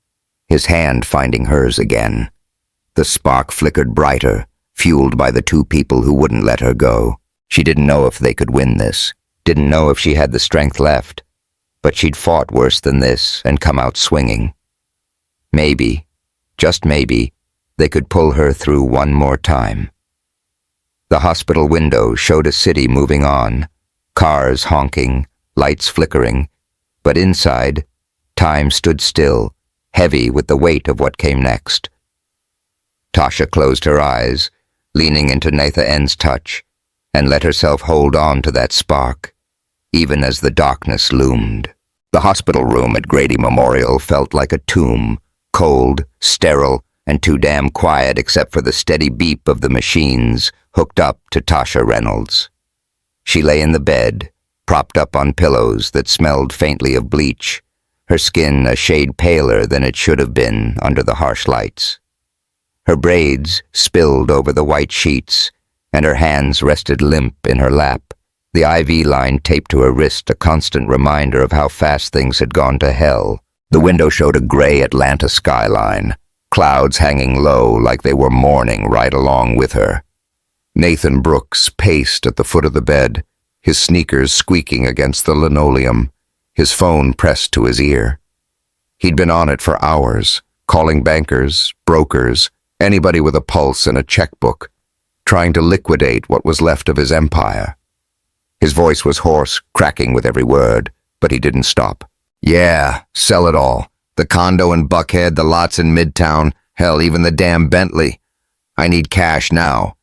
his hand finding hers again. The spark flickered brighter, fueled by the two people who wouldn't let her go. She didn't know if they could win this, didn't know if she had the strength left, but she'd fought worse than this and come out swinging. Maybe, just maybe, they could pull her through one more time. The hospital window showed a city moving on, cars honking, lights flickering, but inside, time stood still, heavy with the weight of what came next. Tasha closed her eyes, leaning into Nathan's touch, and let herself hold on to that spark, even as the darkness loomed. The hospital room at Grady Memorial felt like a tomb, cold, sterile, and too damn quiet except for the steady beep of the machines hooked up to Tasha Reynolds. She lay in the bed, propped up on pillows that smelled faintly of bleach, her skin a shade paler than it should have been under the harsh lights. Her braids spilled over the white sheets, and her hands rested limp in her lap, the IV line taped to her wrist a constant reminder of how fast things had gone to hell. The window showed a gray Atlanta skyline, clouds hanging low like they were mourning right along with her. Nathan Brooks paced at the foot of the bed, his sneakers squeaking against the linoleum, his phone pressed to his ear. He'd been on it for hours, calling bankers, brokers, anybody with a pulse and a checkbook, trying to liquidate what was left of his empire. His voice was hoarse, cracking with every word, but he didn't stop. "Yeah, sell it all. The condo in Buckhead, the lots in Midtown, hell, even the damn Bentley. I need cash now."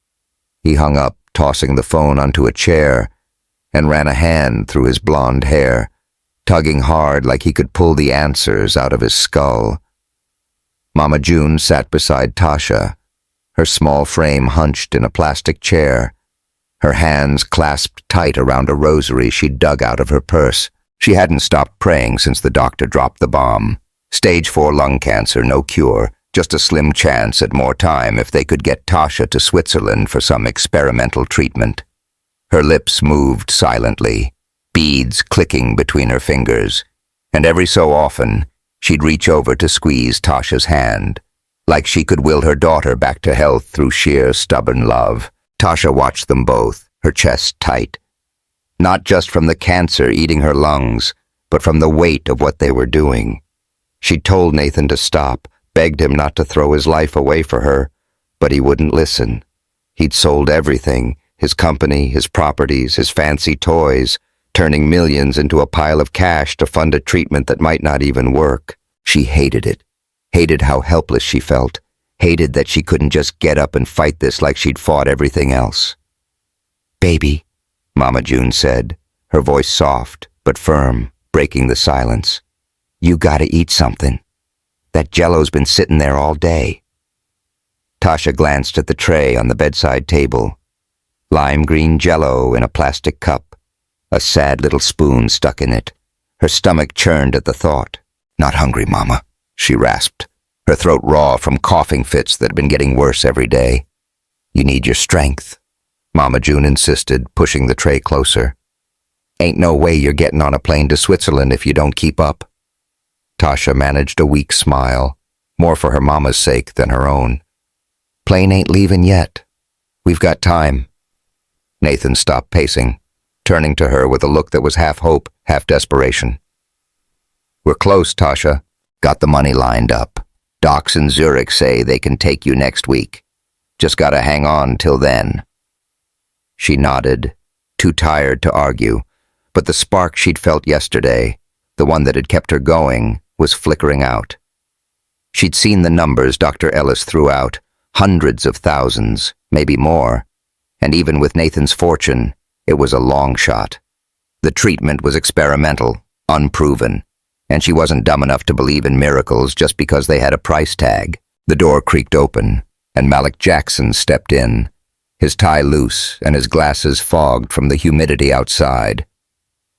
He hung up, tossing the phone onto a chair, and ran a hand through his blonde hair, tugging hard like he could pull the answers out of his skull. Mama June sat beside Tasha, her small frame hunched in a plastic chair, her hands clasped tight around a rosary she'd dug out of her purse. She hadn't stopped praying since the doctor dropped the bomb. Stage 4 lung cancer, no cure, just a slim chance at more time if they could get Tasha to Switzerland for some experimental treatment. Her lips moved silently, beads clicking between her fingers, and every so often, she'd reach over to squeeze Tasha's hand, like she could will her daughter back to health through sheer stubborn love. Tasha watched them both, her chest tight. Not just from the cancer eating her lungs, but from the weight of what they were doing. She'd told Nathan to stop, begged him not to throw his life away for her, but he wouldn't listen. He'd sold everything, his company, his properties, his fancy toys, turning millions into a pile of cash to fund a treatment that might not even work. She hated it, hated how helpless she felt, hated that she couldn't just get up and fight this like she'd fought everything else. "Baby," Mama June said, her voice soft but firm, breaking the silence. "You gotta eat something. That Jell-O's been sitting there all day." Tasha glanced at the tray on the bedside table. Lime green Jell-O in a plastic cup, a sad little spoon stuck in it, Her stomach churned at the thought. "Not hungry, Mama," she rasped, her throat raw from coughing fits that had been getting worse every day. "You need your strength," Mama June insisted, pushing the tray closer. "Ain't no way you're getting on a plane to Switzerland if you don't keep up." Tasha managed a weak smile, more for her mama's sake than her own. "Plane ain't leaving yet. We've got time." Nathan stopped pacing, turning to her with a look that was half hope, half desperation. "We're close, Tasha. Got the money lined up. Docs in Zurich say they can take you next week. Just gotta hang on till then." She nodded, too tired to argue, but the spark she'd felt yesterday, the one that had kept her going, was flickering out. She'd seen the numbers Dr. Ellis threw out, hundreds of thousands, maybe more, and even with Nathan's fortune, it was a long shot. The treatment was experimental, unproven, and she wasn't dumb enough to believe in miracles just because they had a price tag. The door creaked open, and Malik Jackson stepped in, his tie loose and his glasses fogged from the humidity outside.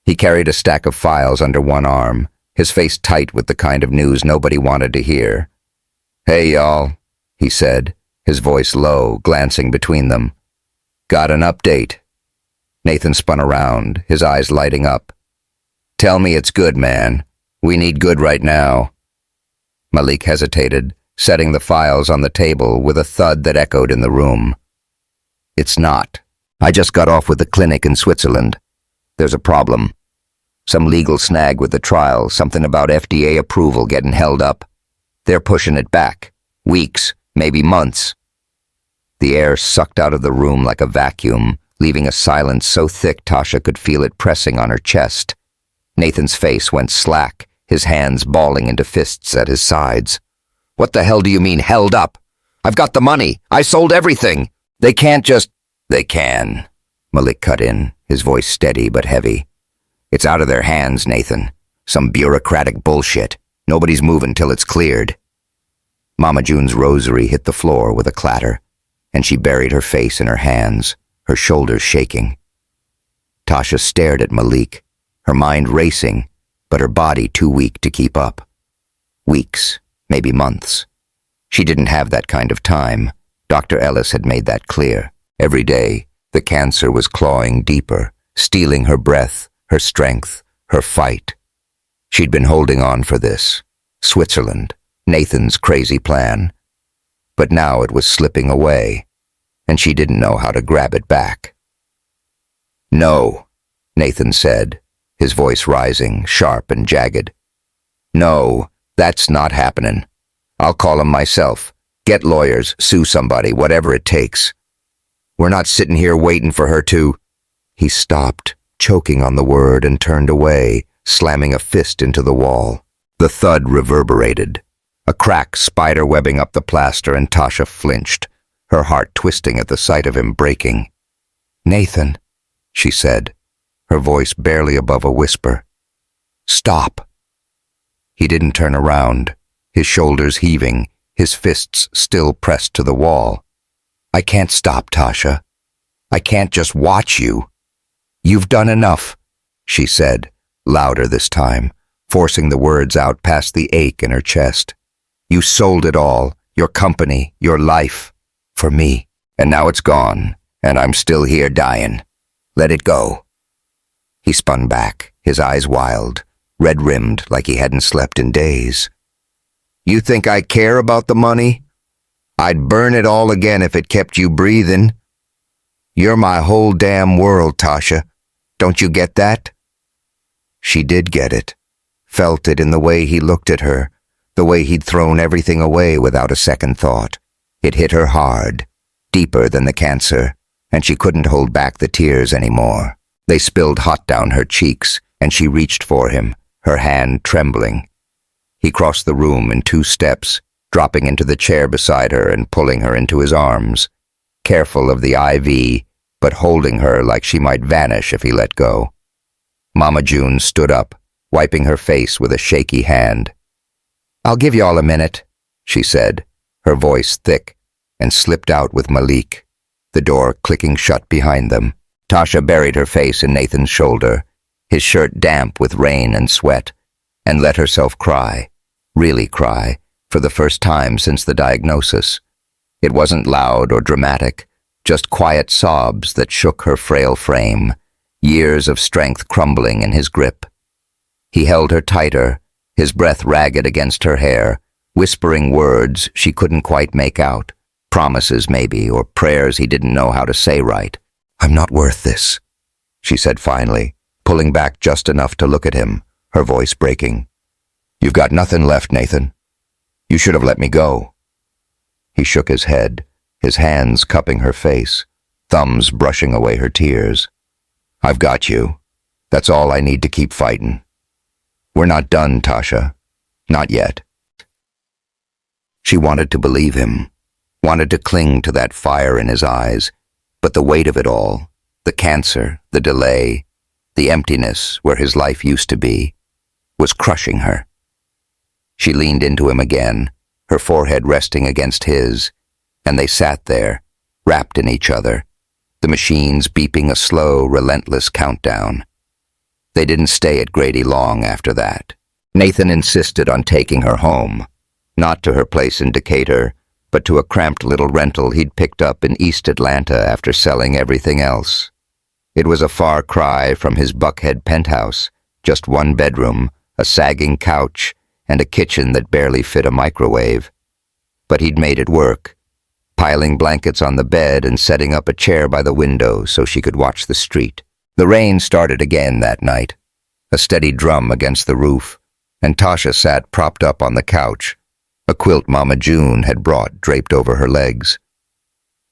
He carried a stack of files under one arm, his face tight with the kind of news nobody wanted to hear. "Hey, y'all," he said, his voice low, glancing between them. "Got an update." Nathan spun around, his eyes lighting up. "Tell me it's good, man. We need good right now." Malik hesitated, setting the files on the table with a thud that echoed in the room. "It's not. I just got off with the clinic in Switzerland. There's a problem. Some legal snag with the trial, something about FDA approval getting held up. They're pushing it back. Weeks, maybe months." The air sucked out of the room like a vacuum, leaving a silence so thick Tasha could feel it pressing on her chest. Nathan's face went slack, his hands balling into fists at his sides. "What the hell do you mean, held up? I've got the money. I sold everything. They can't just—" "They can," Malik cut in, his voice steady but heavy. "It's out of their hands, Nathan. Some bureaucratic bullshit. Nobody's moving till it's cleared." Mama June's rosary hit the floor with a clatter, and she buried her face in her hands, her shoulders shaking. Tasha stared at Malik, her mind racing, but her body too weak to keep up. Weeks, maybe months. She didn't have that kind of time. Dr. Ellis had made that clear. Every day, the cancer was clawing deeper, stealing her breath, her strength, her fight. She'd been holding on for this. Switzerland, Nathan's crazy plan. But now it was slipping away, and she didn't know how to grab it back. "No," Nathan said, his voice rising, sharp and jagged. "No, that's not happening. I'll call him myself. Get lawyers, sue somebody, whatever it takes. We're not sitting here waiting for her to—" He stopped, choking on the word, and turned away, slamming a fist into the wall. The thud reverberated, a crack spider-webbing up the plaster, and Tasha flinched, her heart twisting at the sight of him breaking. "Nathan," she said, her voice barely above a whisper. "Stop." He didn't turn around, his shoulders heaving, his fists still pressed to the wall. "I can't stop, Tasha. I can't just watch you. You've done enough," she said, louder this time, forcing the words out past the ache in her chest. "You sold it all, your company, your life, for me, and now it's gone, and I'm still here dying. Let it go." He spun back, his eyes wild, red-rimmed like he hadn't slept in days. "You think I care about the money? I'd burn it all again if it kept you breathing. You're my whole damn world, Tasha. Don't you get that?" She did get it, felt it in the way he looked at her, the way he'd thrown everything away without a second thought. It hit her hard, deeper than the cancer, and she couldn't hold back the tears anymore. They spilled hot down her cheeks, and she reached for him, her hand trembling. He crossed the room in 2 steps, dropping into the chair beside her and pulling her into his arms, careful of the IV, but holding her like she might vanish if he let go. Mama June stood up, wiping her face with a shaky hand. "I'll give you all a minute," she said, her voice thick, and slipped out with Malik, the door clicking shut behind them. Tasha buried her face in Nathan's shoulder, his shirt damp with rain and sweat, and let herself cry, really cry, for the first time since the diagnosis. It wasn't loud or dramatic, just quiet sobs that shook her frail frame, years of strength crumbling in his grip. He held her tighter, his breath ragged against her hair, whispering words she couldn't quite make out, promises maybe, or prayers he didn't know how to say right. "I'm not worth this," she said finally, pulling back just enough to look at him, her voice breaking. "You've got nothing left, Nathan. You should have let me go." He shook his head, his hands cupping her face, thumbs brushing away her tears. "I've got you. That's all I need to keep fighting. We're not done, Tasha. Not yet." She wanted to believe him, wanted to cling to that fire in his eyes, but the weight of it all, the cancer, the delay, the emptiness where his life used to be, was crushing her. She leaned into him again, her forehead resting against his, and they sat there, wrapped in each other, the machines beeping a slow, relentless countdown. They didn't stay at Grady long after that. Nathan insisted on taking her home, not to her place in Decatur, but to a cramped little rental he'd picked up in East Atlanta after selling everything else. It was a far cry from his Buckhead penthouse, just one bedroom, a sagging couch, and a kitchen that barely fit a microwave. But he'd made it work, piling blankets on the bed and setting up a chair by the window so she could watch the street. The rain started again that night, a steady drum against the roof, and Tasha sat propped up on the couch, a quilt Mama June had brought draped over her legs.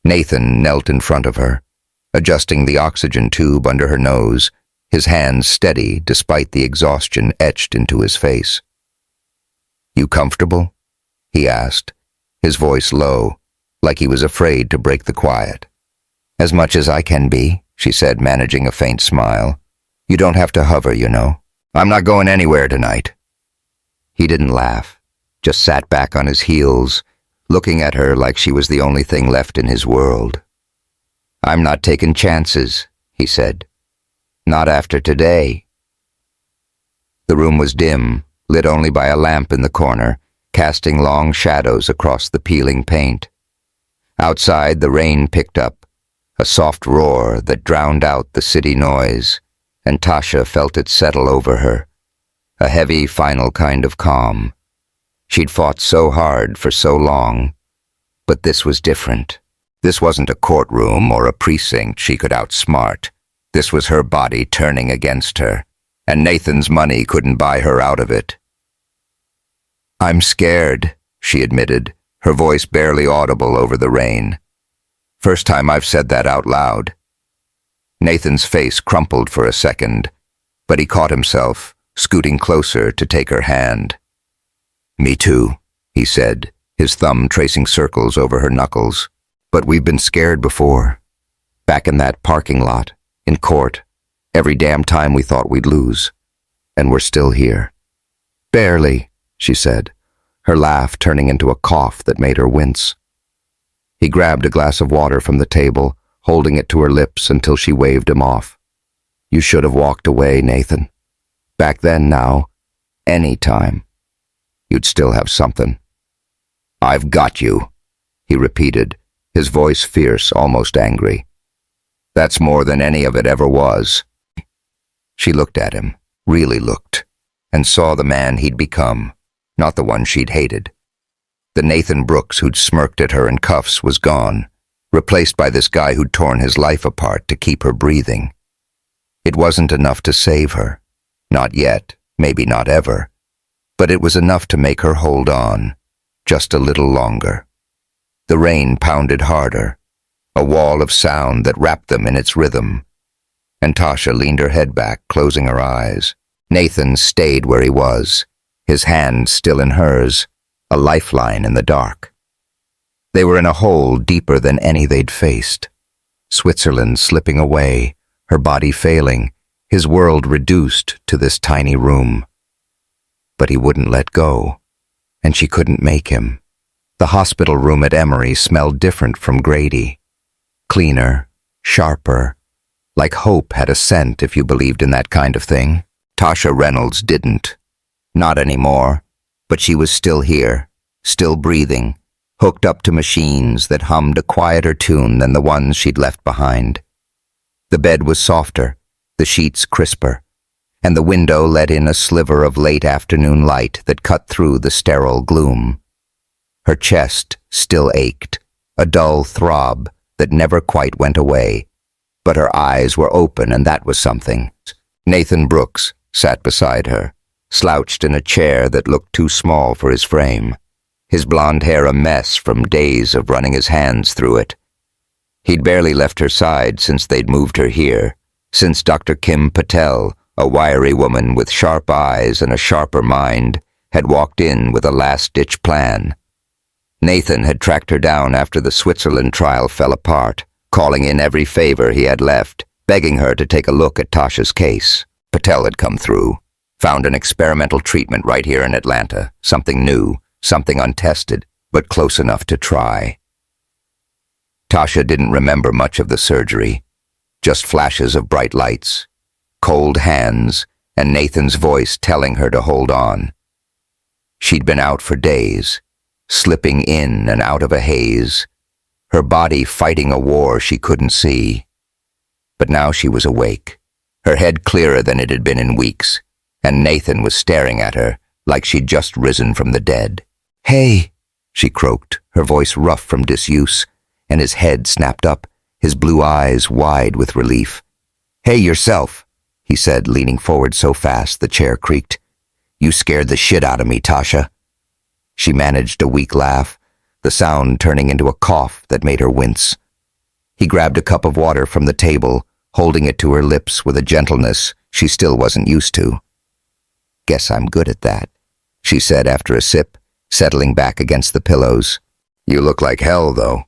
Nathan knelt in front of her, adjusting the oxygen tube under her nose, his hands steady despite the exhaustion etched into his face. "You comfortable?" he asked, his voice low, like he was afraid to break the quiet. "As much as I can be," she said, managing a faint smile. "You don't have to hover, you know. I'm not going anywhere tonight." He didn't laugh, just sat back on his heels, looking at her like she was the only thing left in his world. "I'm not taking chances," he said. "Not after today." The room was dim, lit only by a lamp in the corner, casting long shadows across the peeling paint. Outside, the rain picked up, a soft roar that drowned out the city noise, and Tasha felt it settle over her, a heavy, final kind of calm. She'd fought so hard for so long, but this was different. This wasn't a courtroom or a precinct she could outsmart. This was her body turning against her, and Nathan's money couldn't buy her out of it. "I'm scared," she admitted, her voice barely audible over the rain. "First time I've said that out loud." Nathan's face crumpled for a second, but he caught himself, scooting closer to take her hand. "Me too," he said, his thumb tracing circles over her knuckles. "But we've been scared before. Back in that parking lot, in court, every damn time we thought we'd lose. And we're still here." "Barely," she said, her laugh turning into a cough that made her wince. He grabbed a glass of water from the table, holding it to her lips until she waved him off. "You should have walked away, Nathan. Back then, now, any time. You'd still have something." "I've got you," he repeated, his voice fierce, almost angry. "That's more than any of it ever was." She looked at him, really looked, and saw the man he'd become, not the one she'd hated. The Nathan Brooks who'd smirked at her in cuffs was gone, replaced by this guy who'd torn his life apart to keep her breathing. It wasn't enough to save her. Not yet, maybe not ever. But it was enough to make her hold on, just a little longer. The rain pounded harder, a wall of sound that wrapped them in its rhythm. And Tasha leaned her head back, closing her eyes. Nathan stayed where he was, his hand still in hers, a lifeline in the dark. They were in a hole deeper than any they'd faced. Switzerland slipping away, her body failing, his world reduced to this tiny room. But he wouldn't let go, and she couldn't make him. The hospital room at Emory smelled different from Grady. Cleaner, sharper, Like hope had a scent if you believed in that kind of thing. Tasha Reynolds didn't. Not anymore. But she was still here, still breathing, hooked up to machines that hummed a quieter tune than the ones she'd left behind. The bed was softer, the sheets crisper, and the window let in a sliver of late afternoon light that cut through the sterile gloom. Her chest still ached, a dull throb that never quite went away, but her eyes were open, and that was something. Nathan Brooks sat beside her, slouched in a chair that looked too small for his frame, his blonde hair a mess from days of running his hands through it. He'd barely left her side since they'd moved her here, since Dr. Kim Patel, a wiry woman with sharp eyes and a sharper mind, had walked in with a last-ditch plan. Nathan had tracked her down after the Switzerland trial fell apart, calling in every favor he had left, begging her to take a look at Tasha's case. Patel had come through, found an experimental treatment right here in Atlanta, something new, something untested, but close enough to try. Tasha didn't remember much of the surgery, just flashes of bright lights, cold hands, and Nathan's voice telling her to hold on. She'd been out for days, slipping in and out of a haze, her body fighting a war she couldn't see. But now she was awake, her head clearer than it had been in weeks, and Nathan was staring at her like she'd just risen from the dead. "Hey," she croaked, her voice rough from disuse, and his head snapped up, his blue eyes wide with relief. "Hey, yourself," he said, leaning forward so fast the chair creaked. "You scared the shit out of me, Tasha." She managed a weak laugh, the sound turning into a cough that made her wince. He grabbed a cup of water from the table, holding it to her lips with a gentleness she still wasn't used to. "Guess I'm good at that," she said after a sip, settling back against the pillows. "You look like hell, though."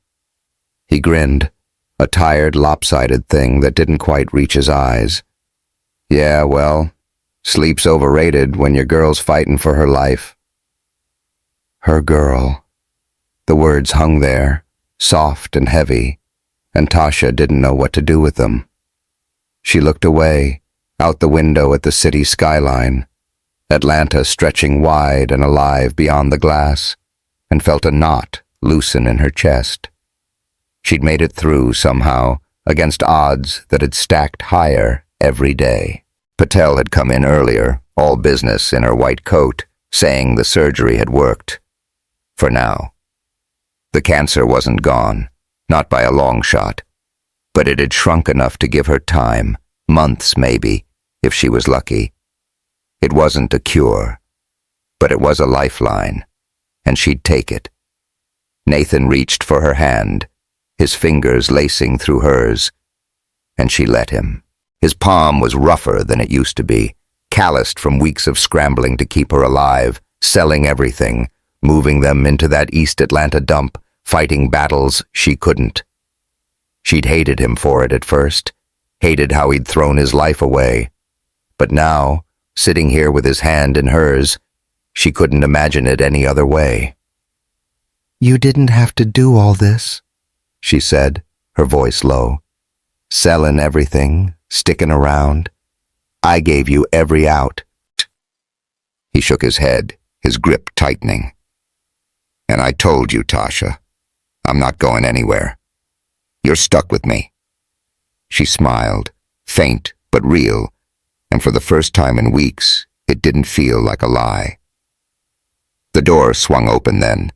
He grinned, a tired, lopsided thing that didn't quite reach his eyes. "Yeah, well, sleep's overrated when your girl's fighting for her life." Her girl. The words hung there, soft and heavy, and Tasha didn't know what to do with them. She looked away, out the window at the city skyline, Atlanta stretching wide and alive beyond the glass, and felt a knot loosen in her chest. She'd made it through somehow, against odds that had stacked higher every day. Patel had come in earlier, all business in her white coat, saying the surgery had worked. For now. The cancer wasn't gone, not by a long shot, but it had shrunk enough to give her time, months maybe, if she was lucky. It wasn't a cure, but it was a lifeline, and she'd take it. Nathan reached for her hand, his fingers lacing through hers, and she let him. His palm was rougher than it used to be, calloused from weeks of scrambling to keep her alive, selling everything, moving them into that East Atlanta dump, fighting battles she couldn't. She'd hated him for it at first, hated how he'd thrown his life away. But now, sitting here with his hand in hers, she couldn't imagine it any other way. "You didn't have to do all this," she said, her voice low. "Selling everything, sticking around. I gave you every out." He shook his head, his grip tightening. "And I told you, Tasha, I'm not going anywhere. You're stuck with me." She smiled, faint but real, and for the first time in weeks, it didn't feel like a lie. The door swung open then,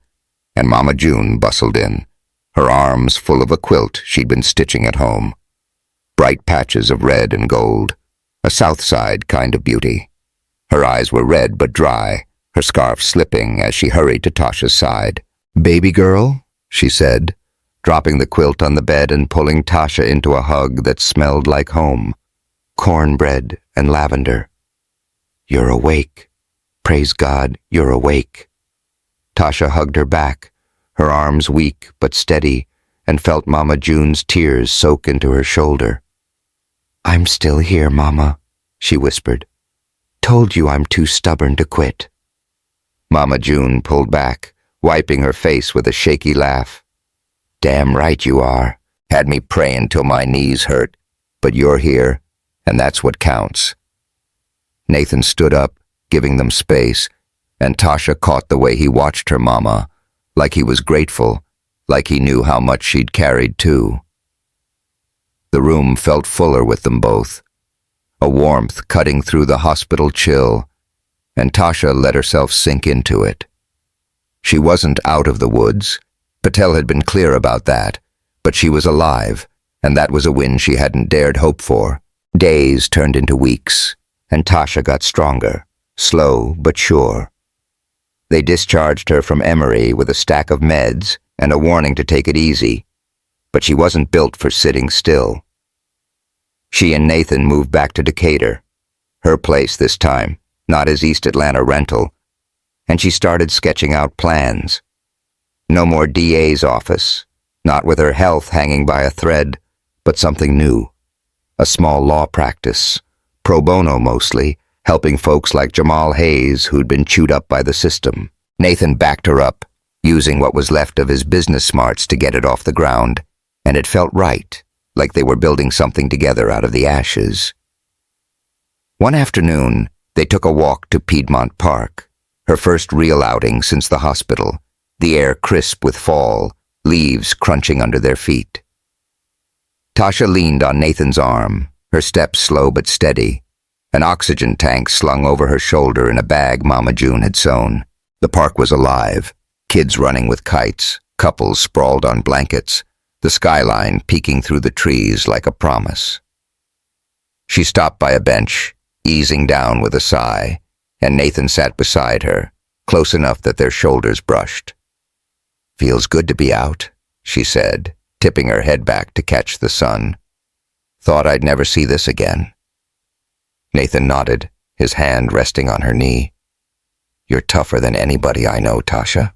and Mama June bustled in, her arms full of a quilt she'd been stitching at home. Bright patches of red and gold, a South Side kind of beauty. Her eyes were red but dry, her scarf slipping as she hurried to Tasha's side. "Baby girl," she said, dropping the quilt on the bed and pulling Tasha into a hug that smelled like home, cornbread and lavender. "You're awake. Praise God, you're awake." Tasha hugged her back, her arms weak but steady, and felt Mama June's tears soak into her shoulder. "I'm still here, Mama," she whispered. "Told you I'm too stubborn to quit." Mama June pulled back, wiping her face with a shaky laugh. "Damn right you are. Had me praying till my knees hurt." But you're here, and that's what counts. Nathan stood up, giving them space, and Tasha caught the way he watched her mama, like he was grateful, like he knew how much she'd carried too. The room felt fuller with them both, a warmth cutting through the hospital chill, and Tasha let herself sink into it. She wasn't out of the woods. Patel had been clear about that, but she was alive, and that was a win she hadn't dared hope for. Days turned into weeks, and Tasha got stronger, slow but sure. They discharged her from Emory with a stack of meds and a warning to take it easy, but she wasn't built for sitting still. She and Nathan moved back to Decatur, her place this time, not his East Atlanta rental, and she started sketching out plans. No more DA's office, not with her health hanging by a thread, but something new. A small law practice, pro bono mostly, helping folks like Jamal Hayes who'd been chewed up by the system. Nathan backed her up, using what was left of his business smarts to get it off the ground, and it felt right, like they were building something together out of the ashes. One afternoon, they took a walk to Piedmont Park, her first real outing since the hospital, the air crisp with fall, leaves crunching under their feet. Tasha leaned on Nathan's arm, her steps slow but steady, an oxygen tank slung over her shoulder in a bag Mama June had sewn. The park was alive, kids running with kites, couples sprawled on blankets, the skyline peeking through the trees like a promise. She stopped by a bench, easing down with a sigh, and Nathan sat beside her, close enough that their shoulders brushed. "Feels good to be out," she said, tipping her head back to catch the sun. "Thought I'd never see this again." Nathan nodded, his hand resting on her knee. "You're tougher than anybody I know, Tasha.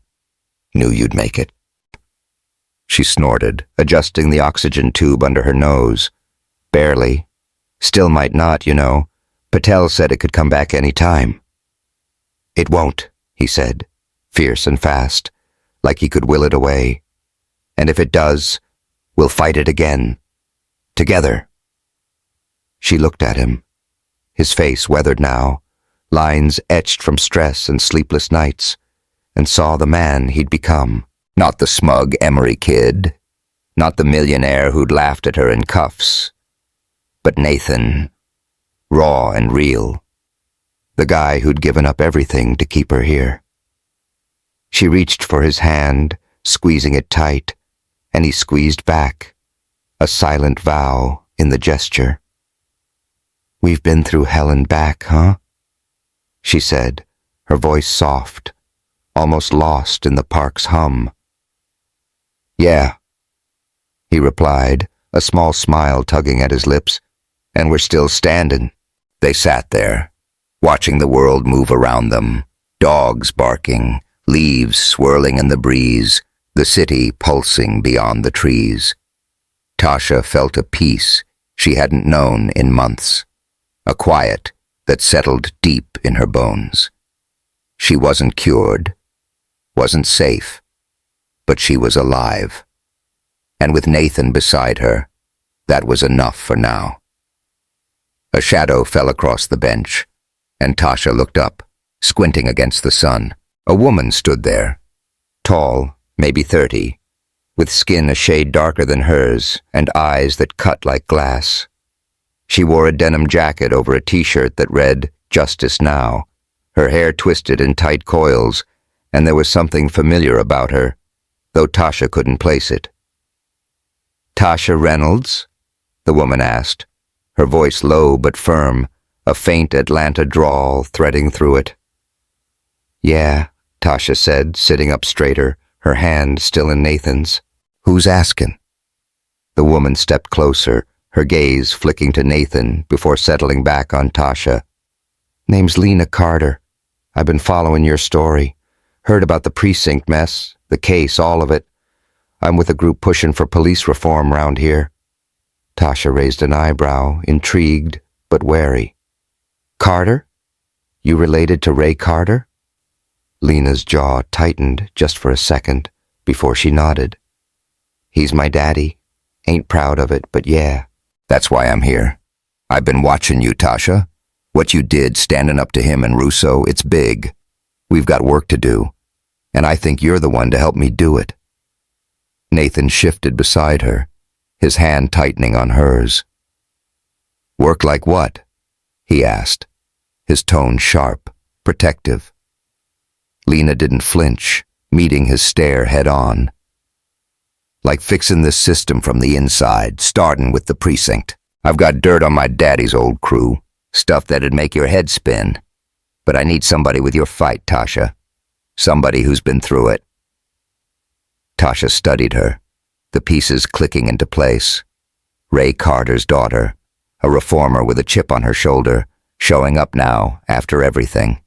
Knew you'd make it." She snorted, adjusting the oxygen tube under her nose. "Barely. Still might not, you know. Patel said it could come back any time." "It won't," he said, fierce and fast, like he could will it away. "And if it does, we'll fight it again. Together." She looked at him, his face weathered now, lines etched from stress and sleepless nights, and saw the man he'd become. Not the smug Emory kid, not the millionaire who'd laughed at her in cuffs, but Nathan, raw and real, the guy who'd given up everything to keep her here. She reached for his hand, squeezing it tight, and he squeezed back, a silent vow in the gesture. "We've been through hell and back, huh?" she said, her voice soft, almost lost in the park's hum. "Yeah," he replied, a small smile tugging at his lips, "and we're still standing." They sat there, watching the world move around them, dogs barking, leaves swirling in the breeze, the city pulsing beyond the trees. Tasha felt a peace she hadn't known in months, a quiet that settled deep in her bones. She wasn't cured, wasn't safe, but she was alive. And with Nathan beside her, that was enough for now. A shadow fell across the bench, and Tasha looked up, squinting against the sun. A woman stood there, tall, maybe 30, with skin a shade darker than hers and eyes that cut like glass. She wore a denim jacket over a t-shirt that read, "Justice Now," her hair twisted in tight coils, and there was something familiar about her, though Tasha couldn't place it. "Tasha Reynolds?" the woman asked, her voice low but firm, a faint Atlanta drawl threading through it. "Yeah," Tasha said, sitting up straighter, her hand still in Nathan's. "Who's asking?" The woman stepped closer, her gaze flicking to Nathan before settling back on Tasha. "Name's Lena Carter. I've been following your story. Heard about the precinct mess, the case, all of it. I'm with a group pushing for police reform round here." Tasha raised an eyebrow, intrigued but wary. "Carter? You related to Ray Carter?" Lena's jaw tightened just for a second before she nodded. "He's my daddy. Ain't proud of it, but yeah." That's why I'm here. I've been watching you, Tasha. What you did standing up to him and Russo, it's big. We've got work to do, and I think you're the one to help me do it." Nathan shifted beside her, his hand tightening on hers. "Work like what?" he asked, his tone sharp, protective. Lena didn't flinch, meeting his stare head-on. "Like fixing this system from the inside, starting with the precinct. I've got dirt on my daddy's old crew, stuff that'd make your head spin. But I need somebody with your fight, Tasha. Somebody who's been through it." Tasha studied her, the pieces clicking into place. Ray Carter's daughter, a reformer with a chip on her shoulder, showing up now after everything.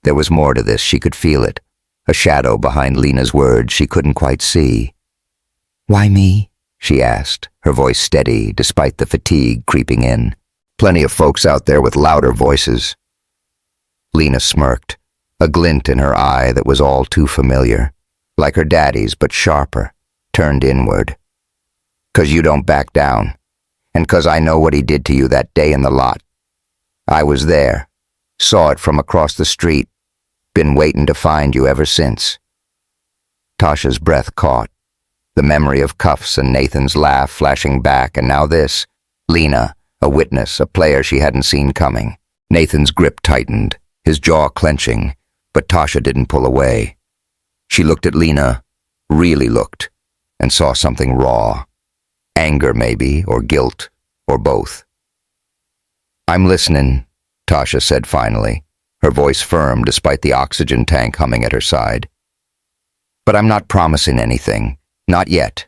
There was more to this, she could feel it, a shadow behind Lena's words she couldn't quite see. "Why me?" she asked, her voice steady despite the fatigue creeping in. "Plenty of folks out there with louder voices." Lena smirked, a glint in her eye that was all too familiar, like her daddy's but sharper, turned inward. "'Cause you don't back down, and 'cause I know what he did to you that day in the lot. I was there, saw it from across the street, been waiting to find you ever since." Tasha's breath caught, the memory of cuffs and Nathan's laugh flashing back, and now this. Lena, a witness, a player she hadn't seen coming. Nathan's grip tightened, his jaw clenching, but Tasha didn't pull away. She looked at Lena, really looked, and saw something raw. Anger, maybe, or guilt, or both. "I'm listening," Tasha said finally, her voice firm despite the oxygen tank humming at her side. "But I'm not promising anything, not yet."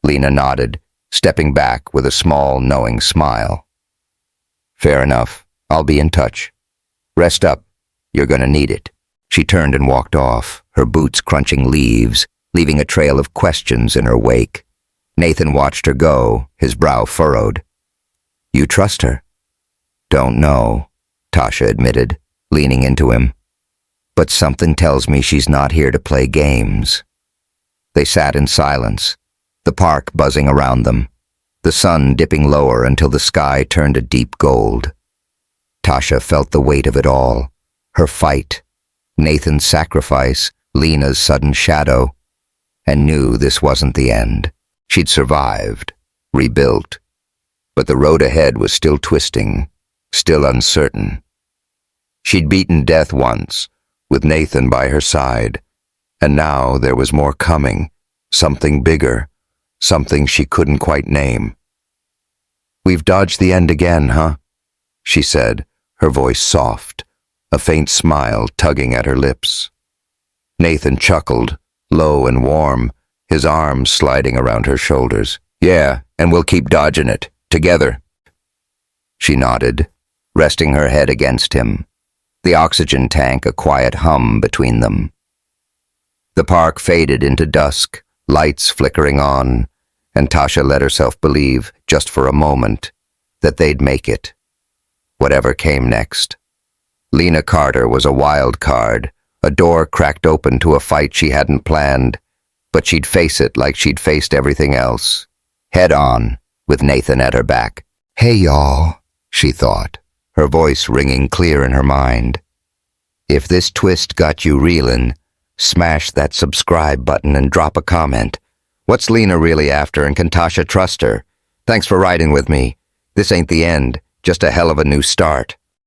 Lena nodded, stepping back with a small, knowing smile. "Fair enough, I'll be in touch. Rest up, you're gonna need it." She turned and walked off, her boots crunching leaves, leaving a trail of questions in her wake. Nathan watched her go, his brow furrowed. "You trust her?" "Don't know," Tasha admitted, leaning into him. "But something tells me she's not here to play games." They sat in silence, the park buzzing around them, the sun dipping lower until the sky turned a deep gold. Tasha felt the weight of it all, her fight, Nathan's sacrifice, Lena's sudden shadow, and knew this wasn't the end. She'd survived, rebuilt, but the road ahead was still twisting, still uncertain. She'd beaten death once, with Nathan by her side, and now there was more coming, something bigger, something she couldn't quite name. "We've dodged the end again, huh?" she said, her voice soft, a faint smile tugging at her lips. Nathan chuckled, low and warm, his arms sliding around her shoulders. "Yeah, and we'll keep dodging it, together." She nodded, resting her head against him, the oxygen tank a quiet hum between them. The park faded into dusk, lights flickering on, and Tasha let herself believe, just for a moment, that they'd make it, whatever came next. Lena Carter was a wild card, a door cracked open to a fight she hadn't planned, but she'd face it like she'd faced everything else, head on, with Nathan at her back. "Hey, y'all," she thought, her voice ringing clear in her mind. "If this twist got you reeling, smash that subscribe button and drop a comment. What's Lena really after, and can Tasha trust her? Thanks for riding with me. This ain't the end, just a hell of a new start."